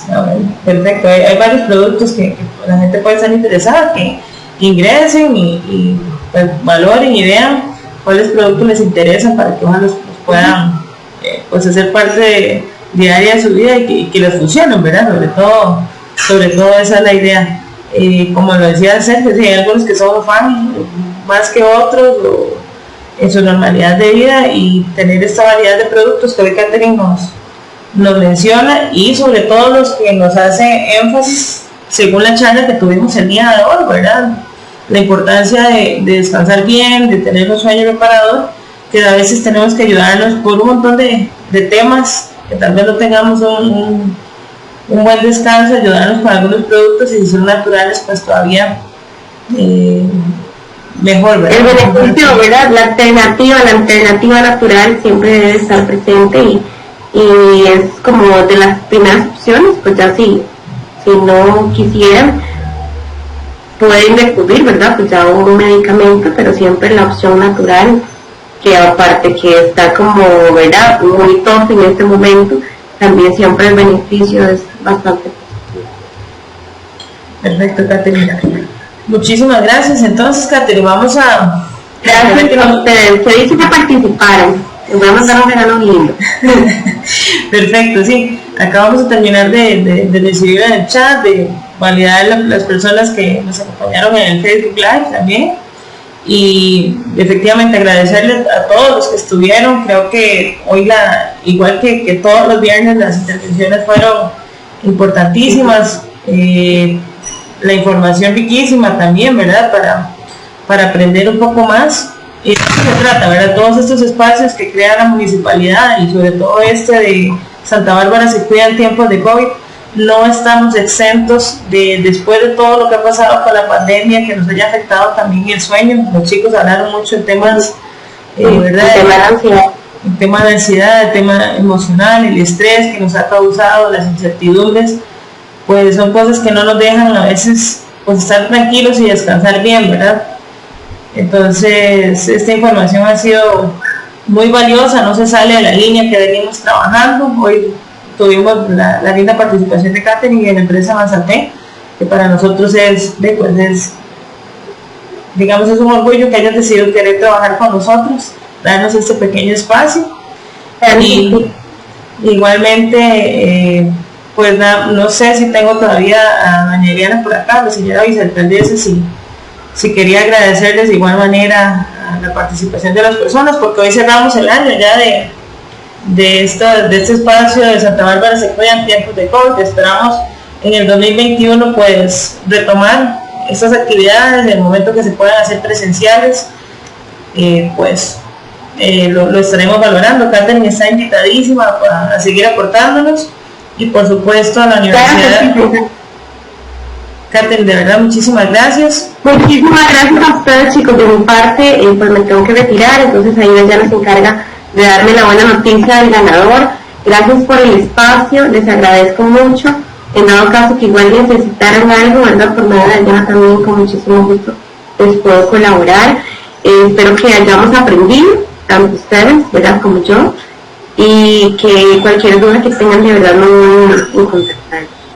Bueno, perfecto. Hay varios productos que la gente puede estar interesada, que ingresen y pues, valoren y vean cuáles productos les interesan para que ojalá los puedan pues hacer parte diaria de su vida y que les funcionen, ¿verdad? Sobre todo esa es la idea. Como lo decía Sergio, sí, hay algunos que son fan más que otros en su normalidad de vida, y tener esta variedad de productos que hoy Catherine nos menciona, y sobre todo los que nos hace énfasis según la charla que tuvimos el día de hoy, ¿verdad? La importancia de descansar bien, de tener un sueño reparador, que a veces tenemos que ayudarnos por un montón de temas, que tal vez no tengamos un buen descanso, ayudarnos con algunos productos, y si son naturales pues todavía mejor, ¿verdad? El beneficio, ¿verdad? La alternativa natural siempre debe estar presente, y es como de las primeras opciones, pues ya si no quisieran pueden recurrir, ¿verdad? Pues ya un medicamento, pero siempre la opción natural, que aparte que está como, ¿verdad? Muy top en este momento, también siempre el beneficio es bastante positivo. Perfecto, Caterina. Muchísimas gracias. Entonces, Caterina, vamos a... Gracias a ustedes. Se dice que participaron. Les voy a mandar un regalo lindo. Perfecto, sí. Acabamos de terminar de recibir en el chat, de validar las personas que nos acompañaron en el Facebook Live también. Y efectivamente agradecerles a todos los que estuvieron. Creo que hoy, igual que todos los viernes, las intervenciones fueron importantísimas, la información riquísima también, ¿verdad? Para aprender un poco más. Y de eso se trata, ¿verdad? Todos estos espacios que crea la municipalidad, y sobre todo de Santa Bárbara se cuida en tiempos de COVID, no estamos exentos después de todo lo que ha pasado con la pandemia, que nos haya afectado también el sueño. Los chicos hablaron mucho de temas, ¿verdad? El tema de ansiedad, el tema emocional, el estrés que nos ha causado, las incertidumbres, pues son cosas que no nos dejan a veces pues estar tranquilos y descansar bien, ¿verdad? Entonces esta información ha sido muy valiosa, no se sale de la línea que venimos trabajando. Hoy tuvimos la linda participación de Catherine y de la empresa Manzate, que para nosotros es un orgullo que hayan decidido querer trabajar con nosotros, darnos este pequeño espacio. Y igualmente, pues no sé si tengo todavía a doña Eliana por acá, la señora vicealcaldesa, si quería agradecerles de igual manera a la participación de las personas, porque hoy cerramos el año ya de este espacio de Santa Bárbara se cuida en tiempos de COVID. Esperamos en el 2021 pues retomar estas actividades en el momento que se puedan hacer presenciales, lo estaremos valorando. Catherine está invitadísima a seguir aportándonos, y por supuesto a la universidad. Catherine, de verdad, muchísimas gracias. Muchísimas gracias a ustedes, chicos. De mi parte, pues me tengo que retirar, entonces ahí ella nos encarga de darme la buena noticia del ganador. Gracias por el espacio, les agradezco mucho. En dado caso que igual necesitaran algo, ¿verdad? Por medio de allá también con muchísimo gusto les puedo colaborar. Espero que hayamos aprendido, tanto ustedes, ¿verdad? Como yo, y que cualquier duda que tengan de verdad no duden en contactar.